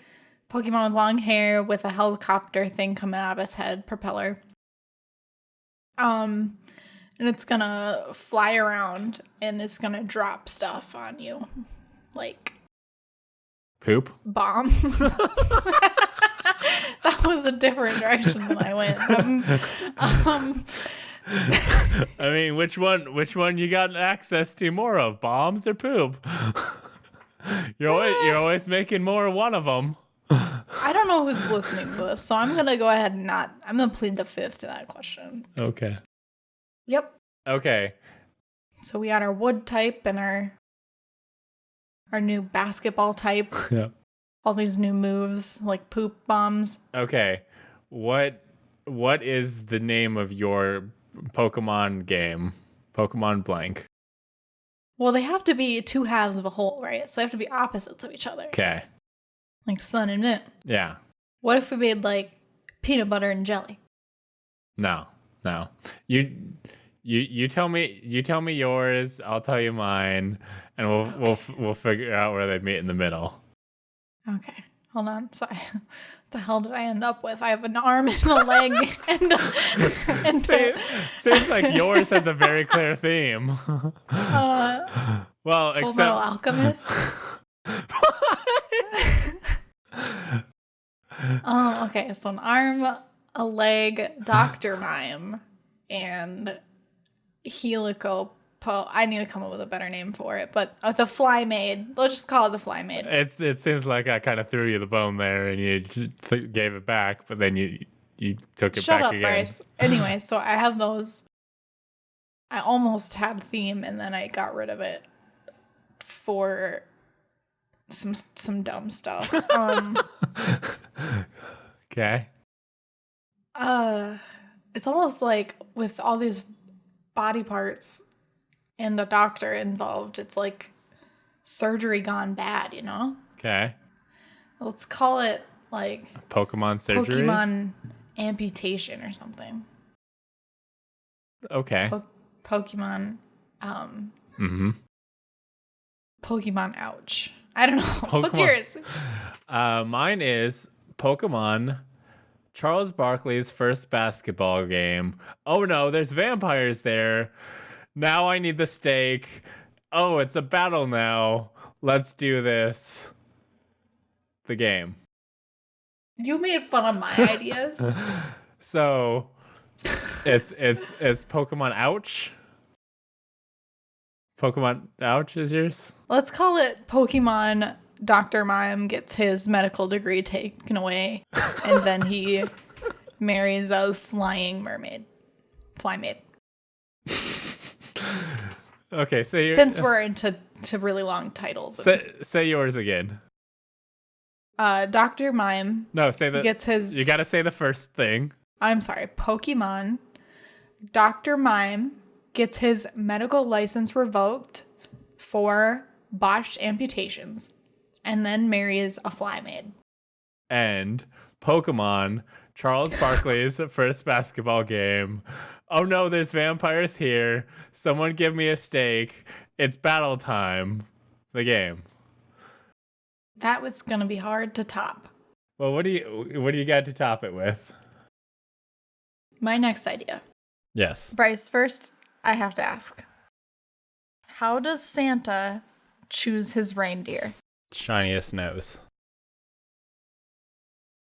Pokemon with long hair with a helicopter thing coming out of its head, propeller. And it's gonna fly around and it's gonna drop stuff on you. Like poop? Bombs. That was a different direction than I went. I mean, which one you got access to more of, bombs or poop? You're always making more of one of them. I don't know who's listening to this, so I'm gonna go ahead and I'm gonna plead the fifth to that question. Okay. Yep. Okay. So we got our wood type and our new basketball type. Yeah. All these new moves like poop bombs. Okay. What is the name of your Pokemon game? Pokemon blank. Well, they have to be two halves of a whole, right? So they have to be opposites of each other. Okay. Like sun and moon. Yeah. What if we made like peanut butter and jelly? No. You tell me yours, I'll tell you mine, and we'll figure out where they meet in the middle. Okay. Hold on. Sorry. What the hell did I end up with? I have an arm and a leg and seems like yours has a very clear theme. Well, Full Metal Alchemist. Oh, okay. So an arm, a a leg Dr. Mime, and Helico. I need to come up with a better name for it, but the Fly Maid. Let's just call it the Fly Maid. It seems like I kind of threw you the bone there, and you just gave it back, but then you took it Shut back up, again. Bryce. Anyway, so I have those. I almost had theme, and then I got rid of it for some dumb stuff. Okay. It's almost like with all these body parts and a doctor involved, it's like surgery gone bad, you know? Okay. Let's call it like Pokemon surgery. Pokemon amputation or something. Okay. Pokemon Pokemon ouch. I don't know. What's yours? Mine is Pokemon Charles Barkley's first basketball game. Oh no, there's vampires there. Now I need the steak. Oh, it's a battle now. Let's do this. The game. You made fun of my ideas. So it's Pokemon Ouch. Pokemon Ouch is yours? Let's call it Pokemon Dr. Mime gets his medical degree taken away, and then he marries a flying mermaid. Fly Maid. Okay, so since we're into really long titles. Say yours again. Dr. Mime. No, say the gets his. You gotta say the first thing. I'm sorry. Pokemon. Dr. Mime gets his medical license revoked for botched amputations, and then marries a fly maid. And Pokemon Charles Barkley's first basketball game. Oh no, there's vampires here. Someone give me a steak. It's battle time. The game. That was gonna be hard to top. Well, what do you got to top it with? My next idea. Yes. Bryce, first I have to ask. How does Santa choose his reindeer? Shiniest nose.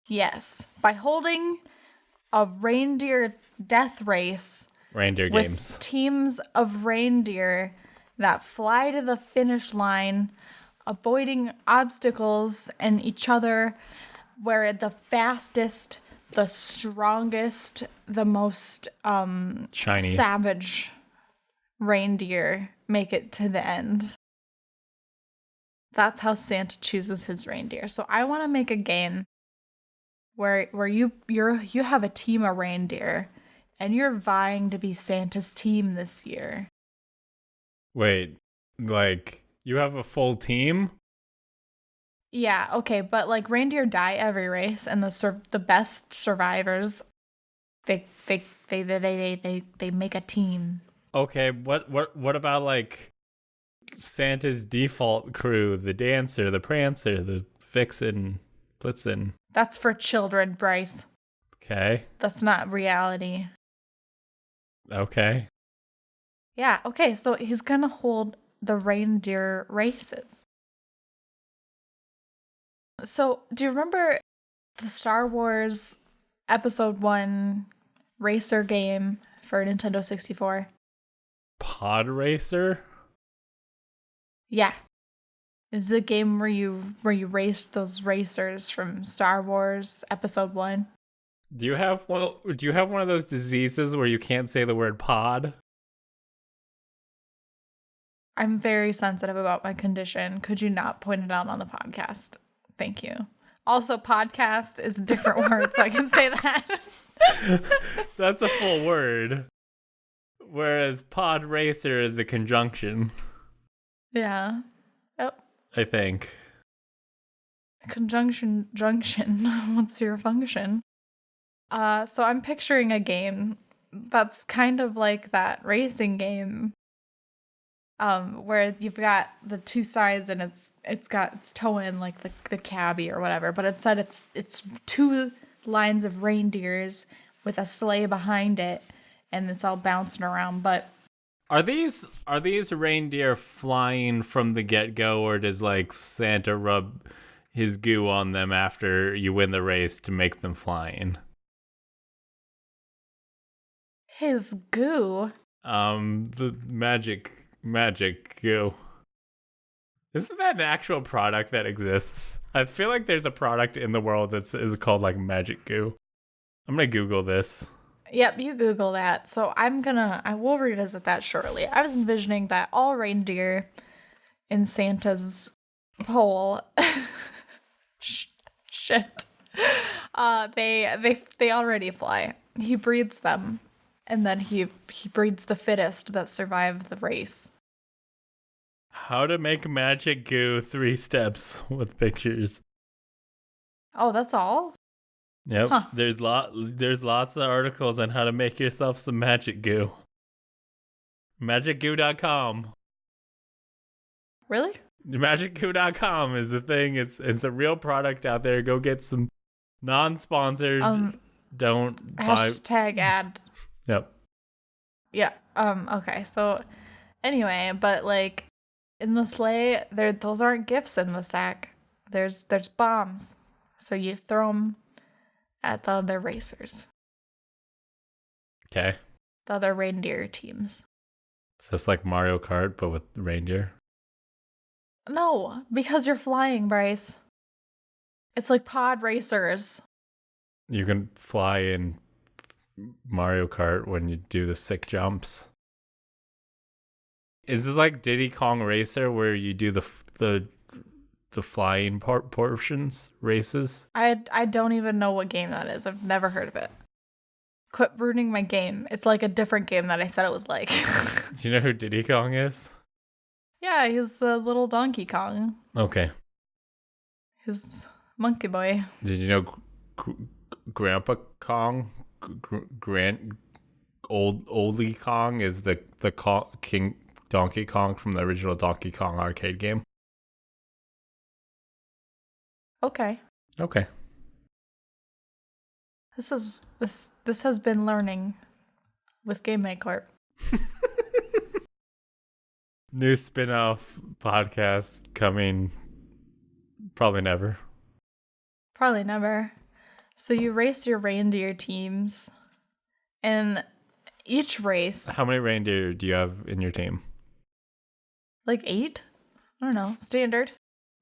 Yes. By holding a reindeer death race. Reindeer with games. Teams of reindeer that fly to the finish line, avoiding obstacles and each other, where the fastest, the strongest, the most shiny, savage reindeer make it to the end. That's how Santa chooses his reindeer. So I want to make a game where you have a team of reindeer and you're vying to be Santa's team this year. Wait, like you have a full team? Yeah, okay, but like reindeer die every race, and the best survivors, they make a team. Okay, what about like Santa's default crew, the Dancer, the Prancer, the Vixen, Blitzen? That's for children, Bryce. Okay. That's not reality. Okay. Yeah, okay, so he's gonna hold the reindeer races. So, do you remember the Star Wars Episode 1 racer game for Nintendo 64? Pod Racer? Yeah. It was a game where you raced those racers from Star Wars Episode 1. Do you have one of those diseases where you can't say the word pod? I'm very sensitive about my condition. Could you not point it out on the podcast? Thank you. Also, podcast is a different word, so I can say that. That's a full word. Whereas pod racer is a conjunction. Yeah. Yep. I think. Conjunction, junction. What's your function? So I'm picturing a game that's kind of like that racing game. Where you've got the two sides and it's got its toe in like the cabbie or whatever, but it's two lines of reindeers with a sleigh behind it, and it's all bouncing around. But are these reindeer flying from the get-go, or does like Santa rub his goo on them after you win the race to make them flying? His goo. The magic goo. Isn't that an actual product that exists? I feel like there's a product in the world that is called like magic goo. I'm gonna Google this. Yep, you Google that. So I will revisit that shortly. I was envisioning that all reindeer in Santa's pole, shit, they already fly. He breeds them, and then he breeds the fittest that survive the race. How to make magic goo 3 steps with pictures. Oh, that's all? Yep. Huh. There's lots of articles on how to make yourself some magic goo. Magicgoo.com. Really? Magicgoo.com is the thing. It's a real product out there. Go get some non-sponsored. Don't buy. Hashtag ad. Yep. Yeah. Okay. So, anyway, but like in the sleigh, those aren't gifts in the sack. There's bombs. So you throw them at the other racers. Okay. The other reindeer teams. It's just like Mario Kart, but with reindeer. No, because you're flying, Bryce. It's like pod racers. You can fly in Mario Kart when you do the sick jumps. Is this like Diddy Kong Racer where you do the flying portions races? I don't even know what game that is. I've never heard of it. Quit ruining my game. It's like a different game that I said it was like. Do you know who Diddy Kong is? Yeah, he's the little Donkey Kong. Okay. His monkey boy. Did you know Grandpa Kong, Oldie Kong is the King Donkey Kong from the original Donkey Kong arcade game? Okay. Okay. This has been learning with Game Make Corp. New spin-off podcast coming probably never. Probably never. So you race your reindeer teams, and each race... How many reindeer do you have in your team? Like 8? I don't know. Standard.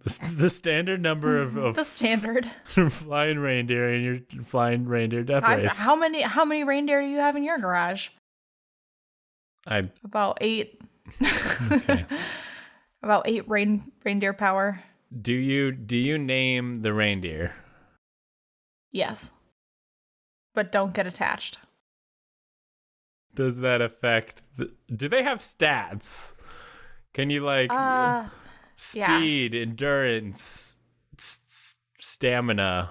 The standard number of The standard. flying reindeer in your flying reindeer death race. How many reindeer do you have in your garage? About 8. Okay. About 8 reindeer power. Do you name the reindeer? Yes. But don't get attached. Does that affect do they have stats? Can you like speed, endurance, stamina,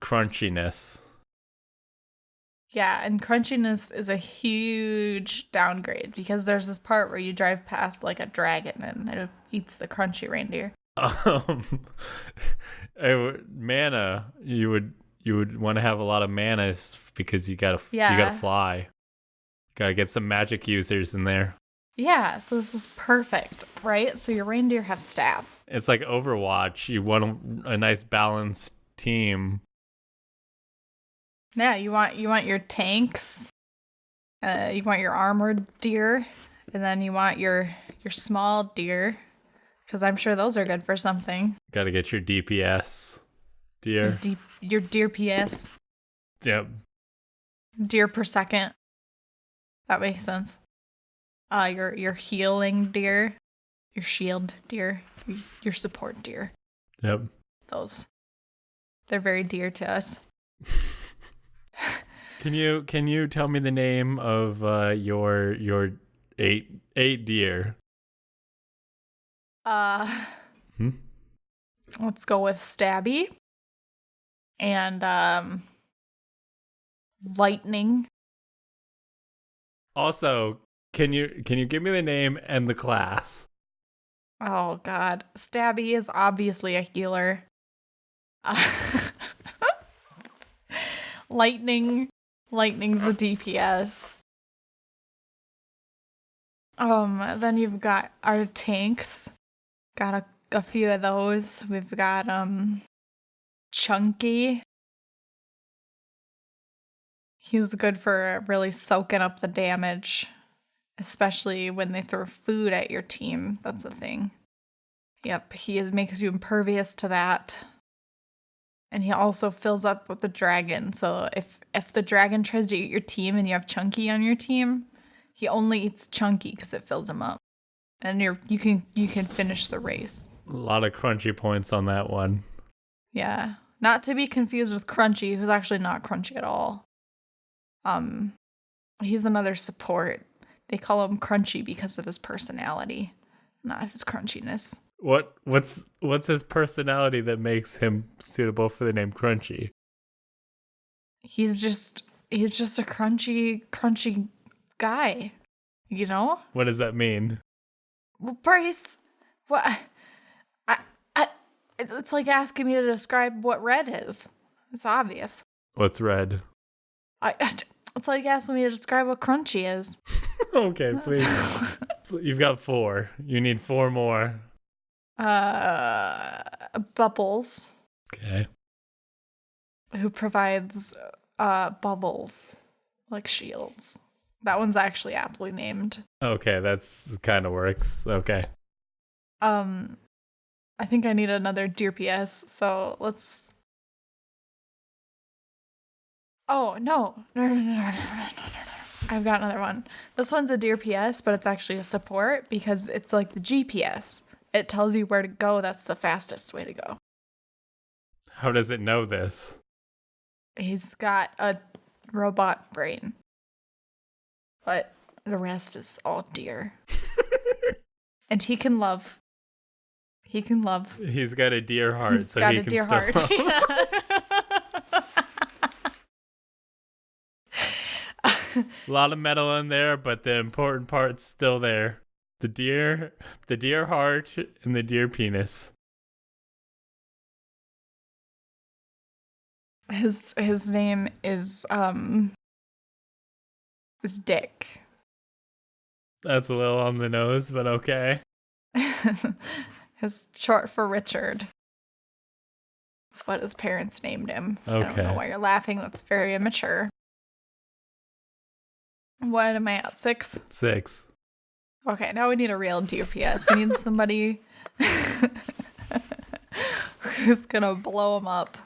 crunchiness? Yeah, and crunchiness is a huge downgrade because there's this part where you drive past like a dragon and it eats the crunchy reindeer. Mana, you would want to have a lot of mana because you gotta fly. You gotta get some magic users in there. Yeah, so this is perfect, right? So your reindeer have stats. It's like Overwatch. You want a nice balanced team. Yeah, you want your tanks. You want your armored deer, and then you want your small deer, because I'm sure those are good for something. Got to get your DPS deer. Your deer PS. Yep. Deer per second. That makes sense. Your healing deer, your shield deer, your support deer. Yep. Those. They're very dear to us. Can you tell me the name of your 8 deer? Let's go with Stabby and Lightning. Also, can you give me the name and the class? Oh God, Stabby is obviously a healer. Lightning's a DPS. Then you've got our tanks. Got a few of those. We've got Chunky. He's good for really soaking up the damage, especially when they throw food at your team. That's the thing. Yep, makes you impervious to that. And he also fills up with the dragon. So if the dragon tries to eat your team and you have Chunky on your team, he only eats Chunky because it fills him up. And you can finish the race. A lot of crunchy points on that one. Yeah. Not to be confused with Crunchy, who's actually not crunchy at all. He's another support. They call him Crunchy because of his personality, not his crunchiness. What's his personality that makes him suitable for the name Crunchy? He's just a crunchy guy, you know? What does that mean? Well, Bryce, what? It's like asking me to describe what red is. It's obvious. What's red? It's like asking me to describe what crunchy is. Okay, please. You've got 4. You need 4 more. Bubbles. Okay. Who provides bubbles like shields. That one's actually aptly named. Okay, that's kind of works. Okay. I think I need another Deer PS, so let's... Oh, no. No. I've got another one. This one's a Deer PS, but it's actually a support because it's like the GPS. It tells you where to go. That's the fastest way to go. How does it know this? He's got a robot brain. But the rest is all deer. And he can love. He's got a deer heart, He's so got he a can deer still heart. A lot of metal in there, but the important part's still there. The deer heart, and the deer penis. His name is Dick. That's a little on the nose, but okay. His short for Richard. That's what his parents named him. Okay. I don't know why you're laughing. That's very immature. What am I at? 6? 6. Okay, now we need a real DPS. We need somebody who's gonna blow him up.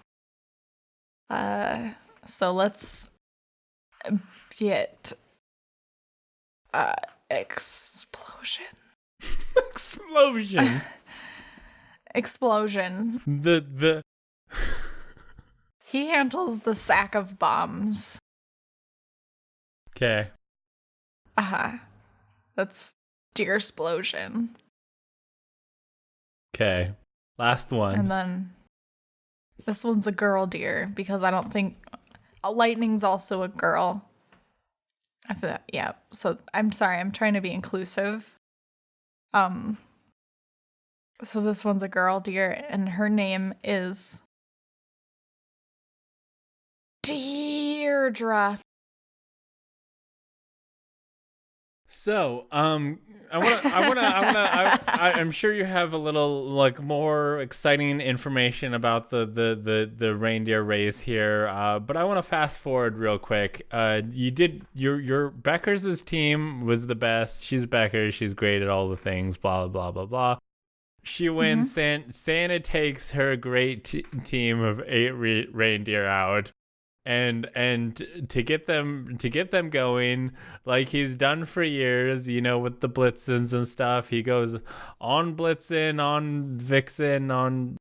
So let's get explosion. Explosion. Explosion. The He handles the sack of bombs. Okay. That's Deer Explosion. Okay. Last one. And then this one's a girl deer because I don't think Lightning's also a girl. I feel that, yeah. So I'm sorry, I'm trying to be inclusive. So this one's a girl deer, and her name is Deirdre. So, I'm sure you have a little like more exciting information about the reindeer race here, but I want to fast forward real quick. You did your Becker's team was the best. She's Becker. She's great at all the things. Blah blah blah blah. She wins. Santa takes her great team of 8 reindeer out. And to get them going like he's done for years, you know, with the Blitzens and stuff. He goes on Blitzen, on Vixen, on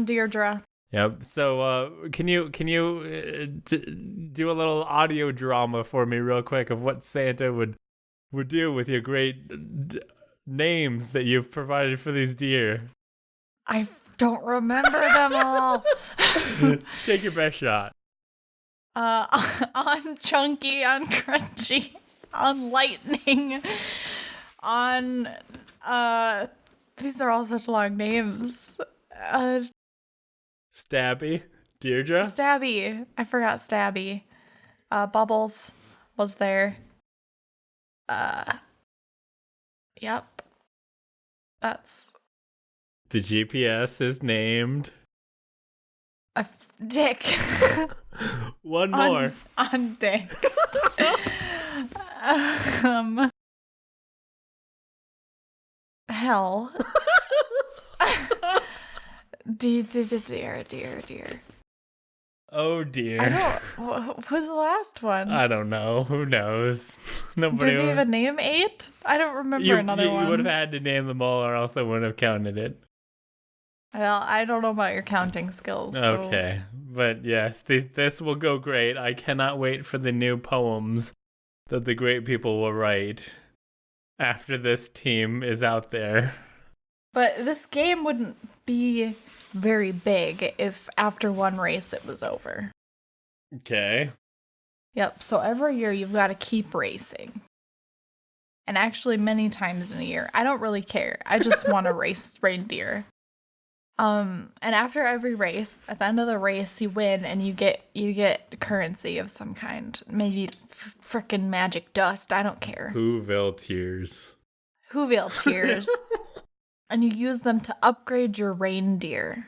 Deirdre. Yep. So can you do a little audio drama for me real quick of what Santa would do with your great names that you've provided for these deer? I don't remember them all. Take your best shot. On Chunky, on Crunchy, on Lightning, on, these are all such long names. Stabby, Deirdre? Stabby. I forgot Stabby. Bubbles was there. Yep. That's... The GPS is named... Dick. One more. On deck. Hell. Dear. Oh dear. I don't. What was the last one? I don't know. Who knows? Nobody. Did we even name 8? I don't remember another one. You would have had to name them all, or else I wouldn't have counted it. Well, I don't know about your counting skills. So. Okay, but yes, this will go great. I cannot wait for the new poems that the great people will write after this team is out there. But this game wouldn't be very big if after one race it was over. Okay. Yep, so every year you've got to keep racing. And actually many times in a year. I don't really care. I just want to race reindeer. And after every race, at the end of the race, you win and you get currency of some kind. Maybe frickin' magic dust. I don't care. Whoville tears. Whoville tears. And you use them to upgrade your reindeer.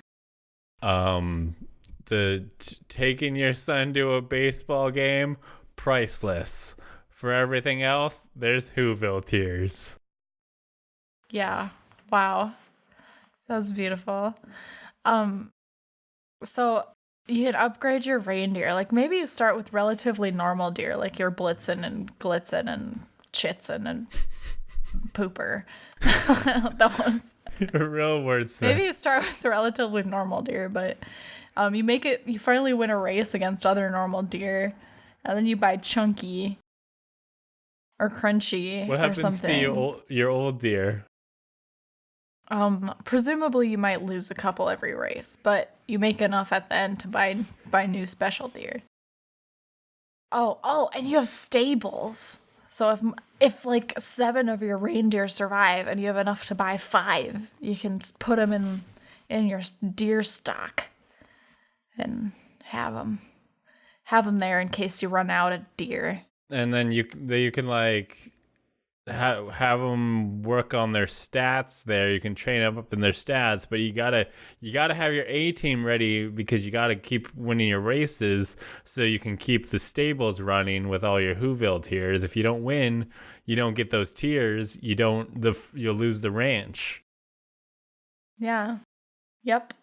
Taking your son to a baseball game, priceless. For everything else, there's Whoville tears. Yeah. Wow. That was beautiful. So you can upgrade your reindeer. Like maybe you start with relatively normal deer, like your Blitzen and Glitzen and Chitzen and Pooper. Those. You're a real wordsmith. Maybe you start with relatively normal deer, but you finally win a race against other normal deer, and then you buy Chunky or Crunchy what or happens something. to your old deer? Presumably you might lose a couple every race, but you make enough at the end to buy new special deer. Oh, and you have stables. So if like 7 of your reindeer survive and you have enough to buy 5, you can put them in your deer stock and have them there in case you run out of deer. And then you can like have them work on their stats there. You can train them up in their stats, but you gotta have your A team ready because you gotta keep winning your races so you can keep the stables running with all your Whoville tiers. If you don't win, you don't get those tiers. You'll lose the ranch. Yeah. Yep.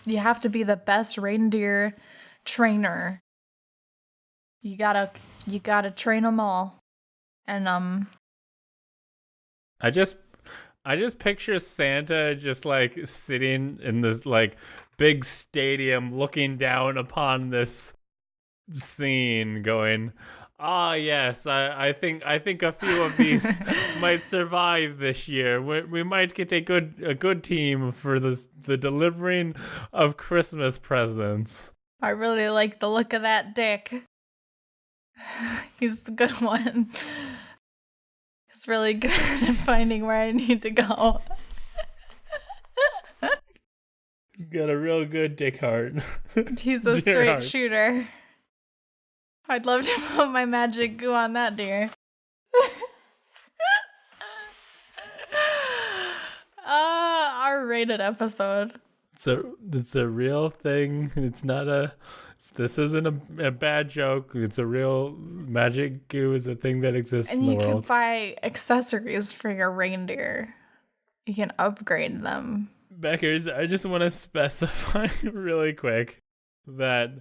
You have to be the best reindeer trainer. You gotta train them all. And I just picture Santa just like sitting in this like big stadium looking down upon this scene going, yes, I think a few of these might survive this year. We might get a good team for the delivering of Christmas presents. I really like the look of that dick. He's a good one. He's really good at finding where I need to go. He's got a real good dick heart. He's a Deer straight heart. shooter. I'd love to put my magic goo on that deer. R-rated episode. It's a real thing. This isn't a bad joke. It's a real magic goo is a thing that exists in the world. And you can buy accessories for your reindeer. You can upgrade them. Beckers, I just want to specify really quick that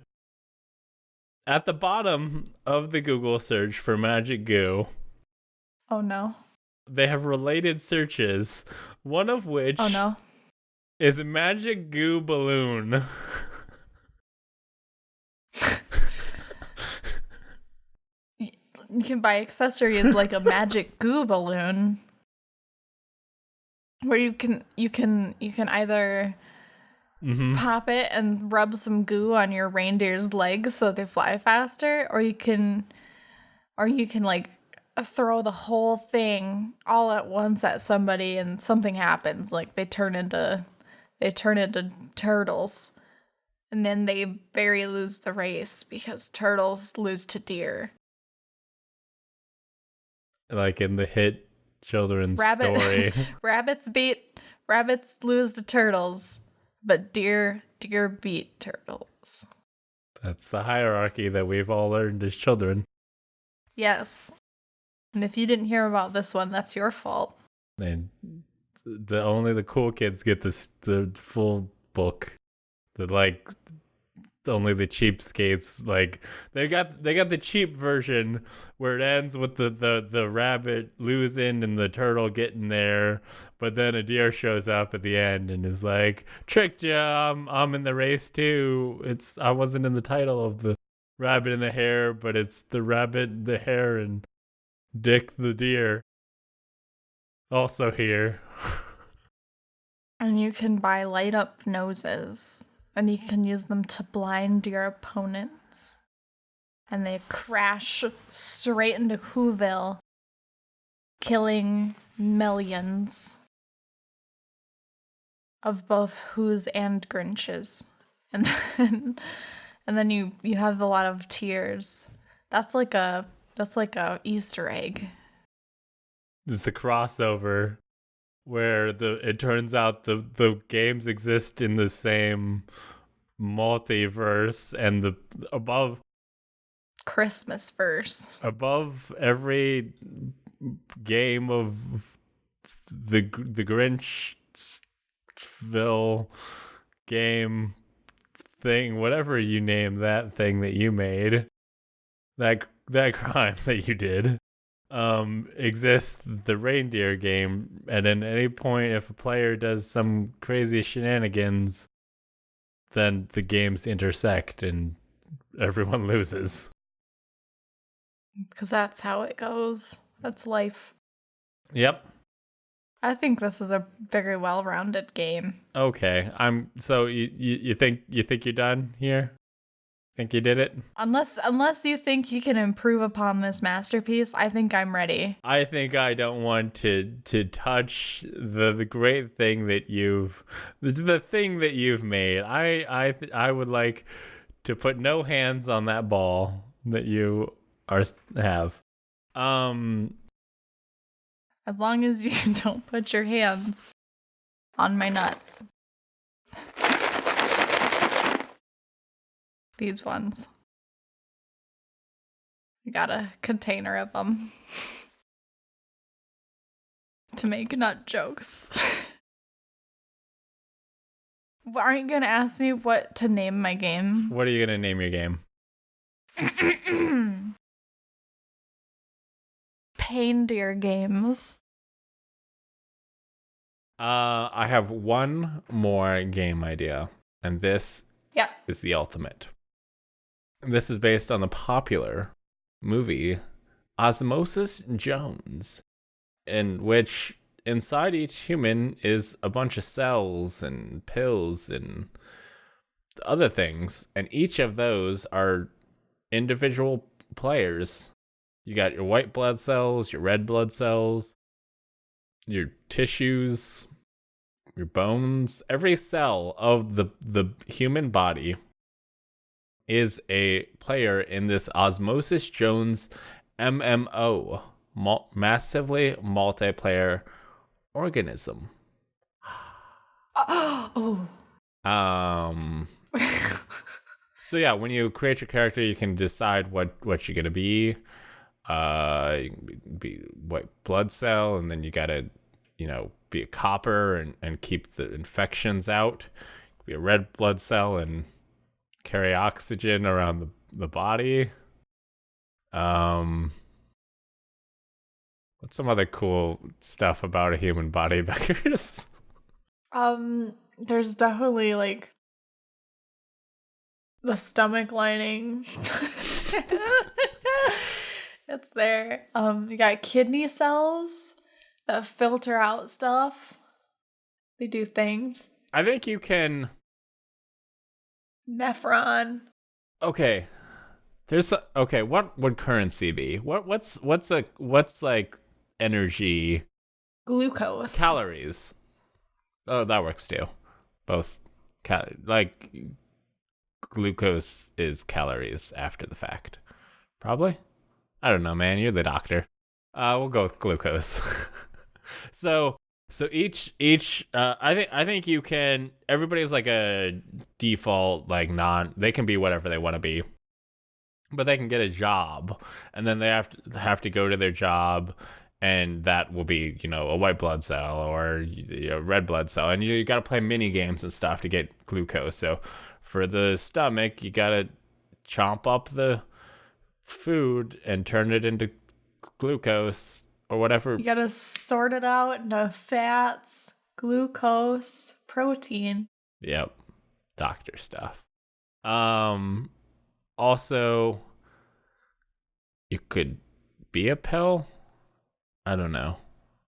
at the bottom of the Google search for magic goo, Oh no. they have related searches, one of which Oh no. is magic goo balloon. You can buy accessories like a magic goo balloon, where you can either pop it and rub some goo on your reindeer's legs so they fly faster, or you can like throw the whole thing all at once at somebody and something happens, like they turn into turtles, and then they lose the race because turtles lose to deer. Like in the hit children's story. Rabbits lose to turtles, but deer beat turtles. That's the hierarchy that we've all learned as children. Yes. And if you didn't hear about this one, that's your fault. And only the cool kids get the full book. Only the cheapskates, they got the cheap version where it ends with the rabbit losing and the turtle getting there, but then a deer shows up at the end and is like, tricked ya, I'm in the race too. I wasn't in the title of the rabbit and the hare, but it's the rabbit, the hare, and Dick the deer also here. And you can buy light up noses, and you can use them to blind your opponents. And they crash straight into Whoville, killing millions of both Who's and Grinches. And then you have a lot of tears. That's like a Easter egg. It's the crossover where it turns out the games exist in the same multiverse, and above Christmas verse. Above every game of the Grinchville game thing, whatever you name that thing that you made, that crime that you did, exists the reindeer game, and at any point if a player does some crazy shenanigans, then the games intersect and everyone loses. Because that's how it goes. That's life. Yep. I think this is a very well-rounded game. Okay. So you think you're done here? Think you did it? Unless you think you can improve upon this masterpiece, I think I'm ready. I think I don't want to touch the great thing that the thing that you've made. I would like to put no hands on that ball that you have. As long as you don't put your hands on my nuts. These ones. I got a container of them to make nut jokes. Aren't you going to ask me what to name my game? What are you going to name your game? Reindeer games. I have one more game idea, and this is the ultimate. This is based on the popular movie Osmosis Jones, in which inside each human is a bunch of cells and pills and other things, and each of those are individual players. You got your white blood cells, your red blood cells, your tissues, your bones. Every cell of the human body is a player in this Osmosis Jones MMO, massively multiplayer organism. Oh. So yeah, when you create your character, you can decide what you're gonna be. You can be white blood cell, and then you gotta, be a copper and keep the infections out. Be a red blood cell and carry oxygen around the body. What's some other cool stuff about a human body, Beckers? There's definitely the stomach lining. It's there. You got kidney cells that filter out stuff. They do things. I think you can. Nephron. Okay. What would currency be? What's energy? Glucose. Calories. Oh, that works too. Both glucose is calories after the fact. Probably. I don't know, man. You're the doctor. We'll go with glucose. So each I think you can. Everybody's like a default, like they can be whatever they want to be, but they can get a job, and then they have to go to their job, and that will be, a white blood cell or a red blood cell, and you got to play mini games and stuff to get glucose. So for the stomach, you got to chomp up the food and turn it into glucose or whatever. You gotta sort it out into fats, glucose, protein. Yep. Doctor stuff. Also, you could be a pill. I don't know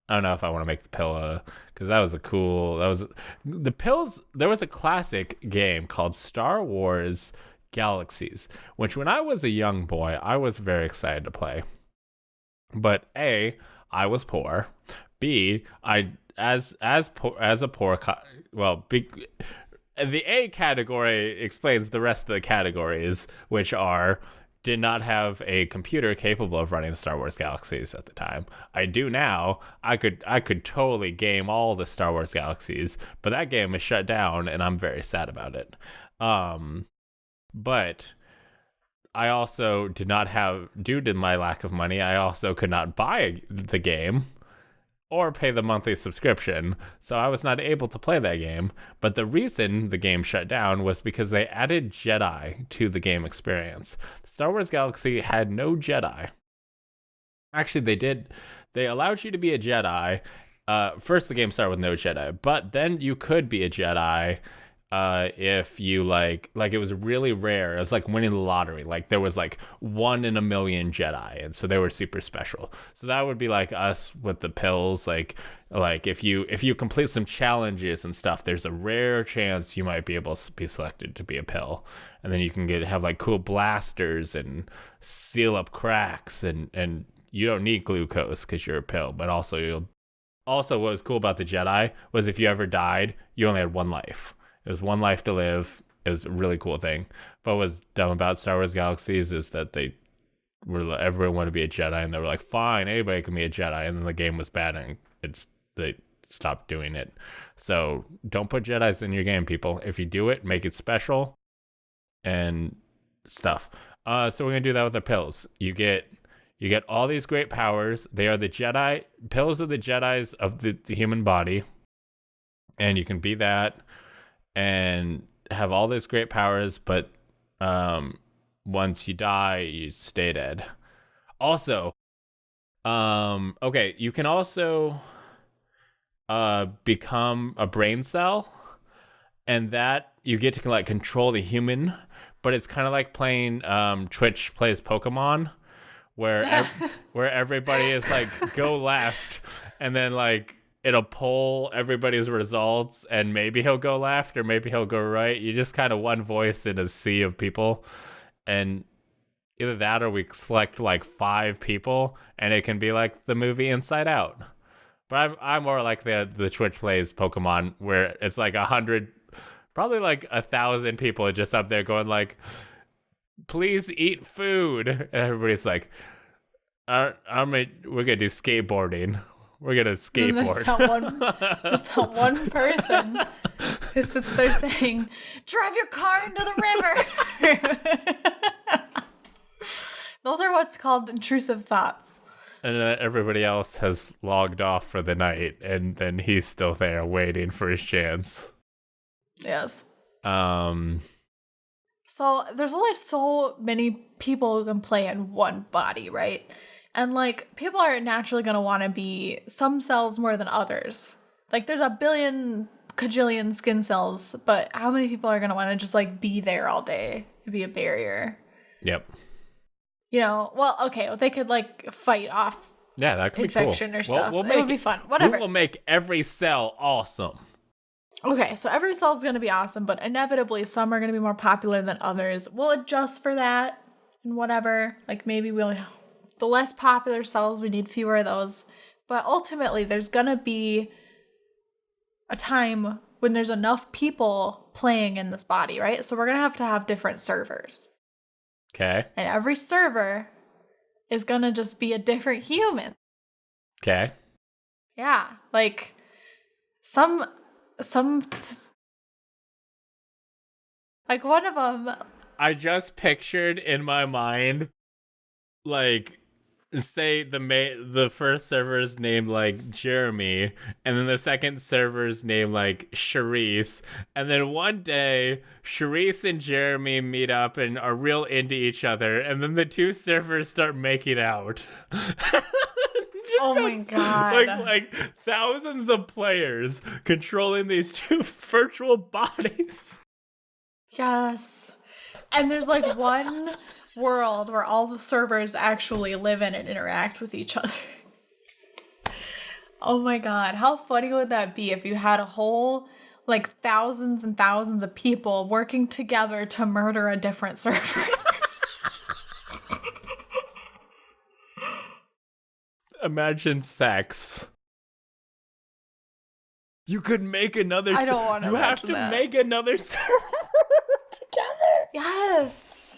if I want to make the pill because that was the pills. There was a classic game called Star Wars Galaxies, which when I was a young boy, I was very excited to play. But A, I was poor. B, the A category explains the rest of the categories, which are did not have a computer capable of running Star Wars Galaxies at the time. I do now. I could totally game all the Star Wars Galaxies, but that game is shut down, and I'm very sad about it. But I also did not have, due to my lack of money, I also could not buy the game or pay the monthly subscription, so I was not able to play that game. But the reason the game shut down was because they added Jedi to the game experience. Star Wars Galaxy had no Jedi. Actually, they did. They allowed you to be a Jedi. First, the game started with no Jedi, but then you could be a Jedi if you like it was really rare. It was like winning the lottery. Like there was like 1 in a million Jedi, and so they were super special. So that would be like us with the pills. Like if you complete some challenges and stuff, there's a rare chance you might be able to be selected to be a pill, and then you can have like cool blasters and seal up cracks, and you don't need glucose because you're a pill. But also what was cool about the Jedi was if you ever died, you only had 1 life. It was 1 life to live. It was a really cool thing. But what's dumb about Star Wars Galaxies is that everyone wanted to be a Jedi, and they were like, fine, anybody can be a Jedi. And then the game was bad, and they stopped doing it. So don't put Jedis in your game, people. If you do it, make it special and stuff. So we're gonna do that with the pills. You get all these great powers. They are the Jedi. Pills are the Jedis of the human body, and you can be that and have all these great powers, but once you die, you stay dead. Also, okay, you can also become a brain cell, and that you get to like control the human, but it's kind of like playing Twitch plays Pokemon, where everybody is like go left, and then like it'll pull everybody's results, and maybe he'll go left or maybe he'll go right. You just kind of one voice in a sea of people, and either that or we select like 5 people, and it can be like the movie Inside Out. But I'm more like the Twitch plays Pokemon, where it's like 100, probably like 1,000 people just up there going like, please eat food, and everybody's like, we're gonna do skateboarding. We're gonna skateboard. There's that one person who sits there saying, drive your car into the river. Those are what's called intrusive thoughts. And everybody else has logged off for the night, and then he's still there waiting for his chance. Yes. So there's only so many people who can play in one body, right? And like people are naturally going to want to be some cells more than others. Like there's a billion cajillion skin cells, but how many people are going to want to just like be there all day to be a barrier? Yep. Well, okay, they could like fight off that could infection be cool. or stuff. It would be fun. Whatever. We will make every cell awesome. Okay, so every cell is going to be awesome, but inevitably some are going to be more popular than others. We'll adjust for that and whatever. Like maybe the less popular cells, we need fewer of those. But ultimately, there's going to be a time when there's enough people playing in this body, right? So we're going to have different servers. Okay. And every server is going to just be a different human. Okay. Yeah, like some Like one of them. I just pictured in my mind, like, say the first server is named like Jeremy, and then the second server is named like Charisse, and then one day Charisse and Jeremy meet up and are real into each other, and then the two servers start making out. Oh my god. Like thousands of players controlling these two virtual bodies. Yes. And there's like one world where all the servers actually live in and interact with each other. Oh my god, how funny would that be if you had a whole, like, thousands and thousands of people working together to murder a different server? Imagine sex. You could make another. I don't want to. You have to make another server together. Yes.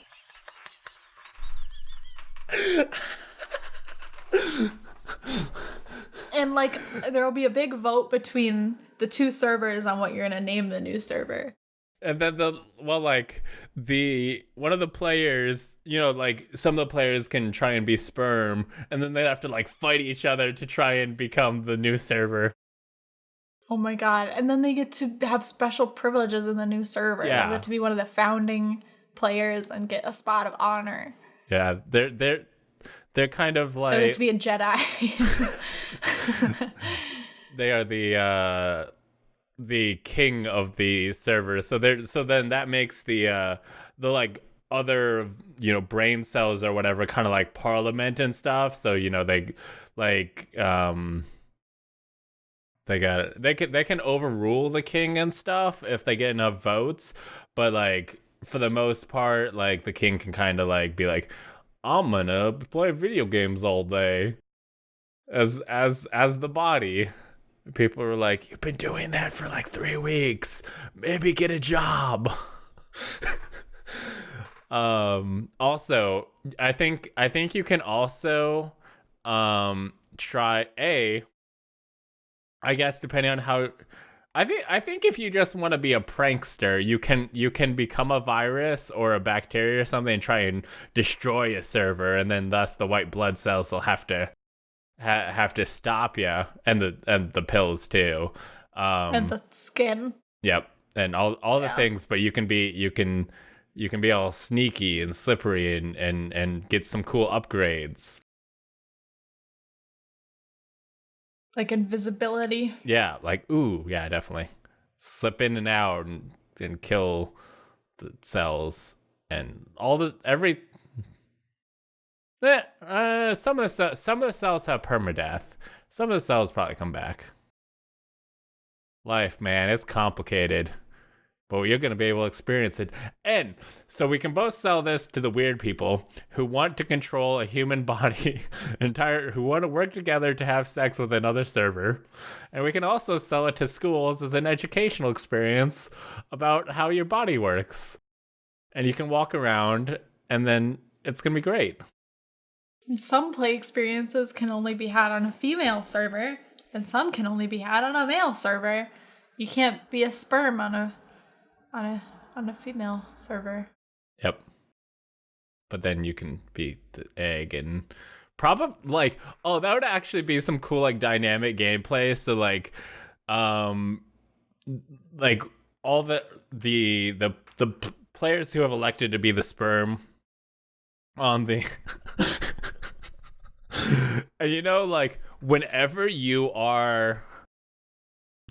And like there will be a big vote between the two servers on what you're gonna name the new server. And then one of the players, like some of the players can try and be sperm, and then they have to like fight each other to try and become the new server. Oh my god. And then they get to have special privileges in the new server. Yeah. They get to be one of the founding players and get a spot of honor. Yeah, they're kind of like They get to be a Jedi. they are the king of the server. So then that makes the like other brain cells or whatever kind of like parliament and stuff. So they like they can overrule the king and stuff if they get enough votes, but like for the most part, like the king can kind of like be like, I'm gonna play video games all day as the body. People were like, you've been doing that for like 3 weeks, maybe get a job. Also, I think you can also try I guess depending on how I think if you just want to be a prankster, you can become a virus or a bacteria or something and try and destroy a server, and then thus the white blood cells will have to stop you, and the pills too, and the skin. Yep, and all the things. But you can be all sneaky and slippery and get some cool upgrades. Like invisibility. Yeah, like, ooh, yeah, definitely. Slip in and out and kill the cells and all the some of the cells have permadeath. Some of the cells probably come back. Life, man, it's complicated. But you're going to be able to experience it. And so we can both sell this to the weird people who want to control a human body, who want to work together to have sex with another server. And we can also sell it to schools as an educational experience about how your body works. And you can walk around, and then it's going to be great. And some play experiences can only be had on a female server, and some can only be had on a male server. You can't be a sperm on a female server. Yep. But then you can be the egg and probably like, that would actually be some cool like dynamic gameplay. So like all the players who have elected to be the sperm on the and like whenever you are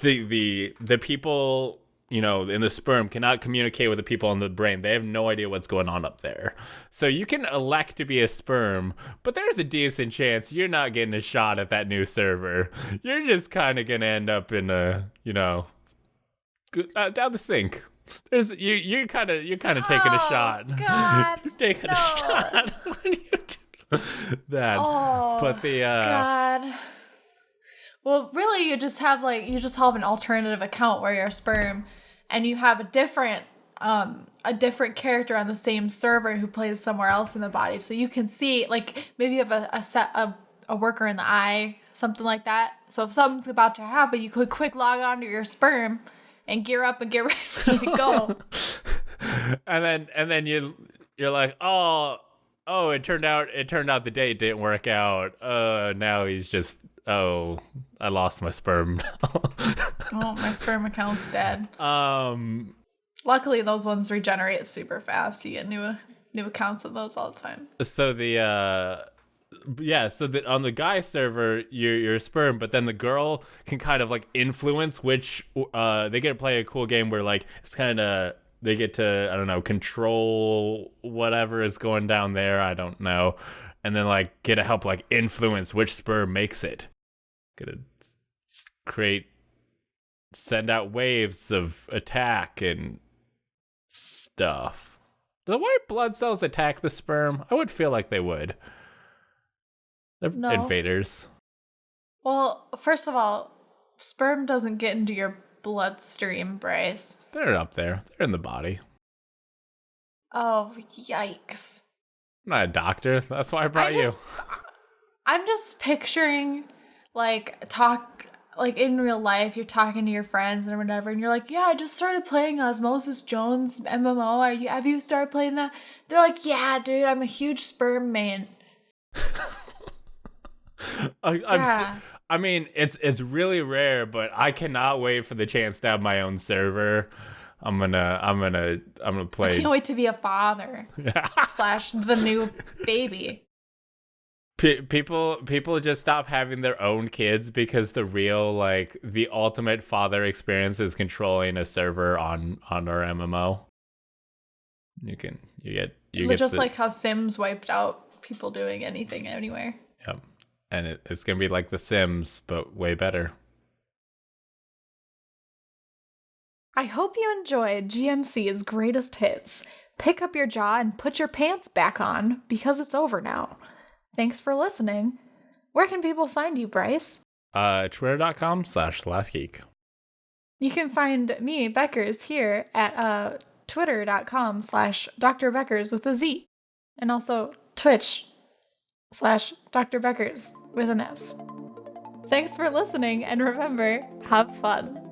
the people in the sperm cannot communicate with the people in the brain. They have no idea what's going on up there. So you can elect to be a sperm, but there's a decent chance you're not getting a shot at that new server. You're just kind of going to end up in a, down the sink. You're kind of taking a shot. God, you're taking a shot when you do that. But God. Well, really, you just have an alternative account where you're a sperm, and you have a different character on the same server who plays somewhere else in the body. So you can see, like, maybe you have a worker in the eye, something like that. So if something's about to happen, you could quick log on to your sperm and gear up and get ready to go. and then you're like, oh, it turned out the date didn't work out. Now he's just, I lost my sperm. Oh, my sperm account's dead. Luckily, those ones regenerate super fast. You get new accounts of those all the time. So on the guy server, you're sperm, but then the girl can kind of like influence which they get to play a cool game where like it's kind of they get to, I don't know, control whatever is going down there. I don't know, and then like get to help like influence which sperm makes it. Gonna send out waves of attack and stuff. Do the white blood cells attack the sperm? I would feel like they would. They're invaders. Well, first of all, sperm doesn't get into your bloodstream, Bryce. They're up there. They're in the body. Oh, yikes. I'm not a doctor. That's why I brought you. I'm just picturing, in real life, you're talking to your friends and whatever, and you're like, yeah, I just started playing Osmosis Jones MMO. Have you started playing that? They're like, yeah, dude, I'm a huge sperm man. I mean, it's really rare, but I cannot wait for the chance to have my own server. I'm gonna play. I can't wait to be a father / the new baby. People just stop having their own kids because the ultimate father experience is controlling a server on our MMO. You get like how Sims wiped out people doing anything anywhere. Yep. And it's going to be like The Sims, but way better. I hope you enjoyed GMC's greatest hits. Pick up your jaw and put your pants back on, because it's over now. Thanks for listening. Where can people find you, Bryce? Twitter.com/thelastgeek. You can find me, Beckers, here at twitter.com/Dr. Beckers with a Z. And also Twitch/Dr. Beckers with an S. Thanks for listening, and remember, have fun.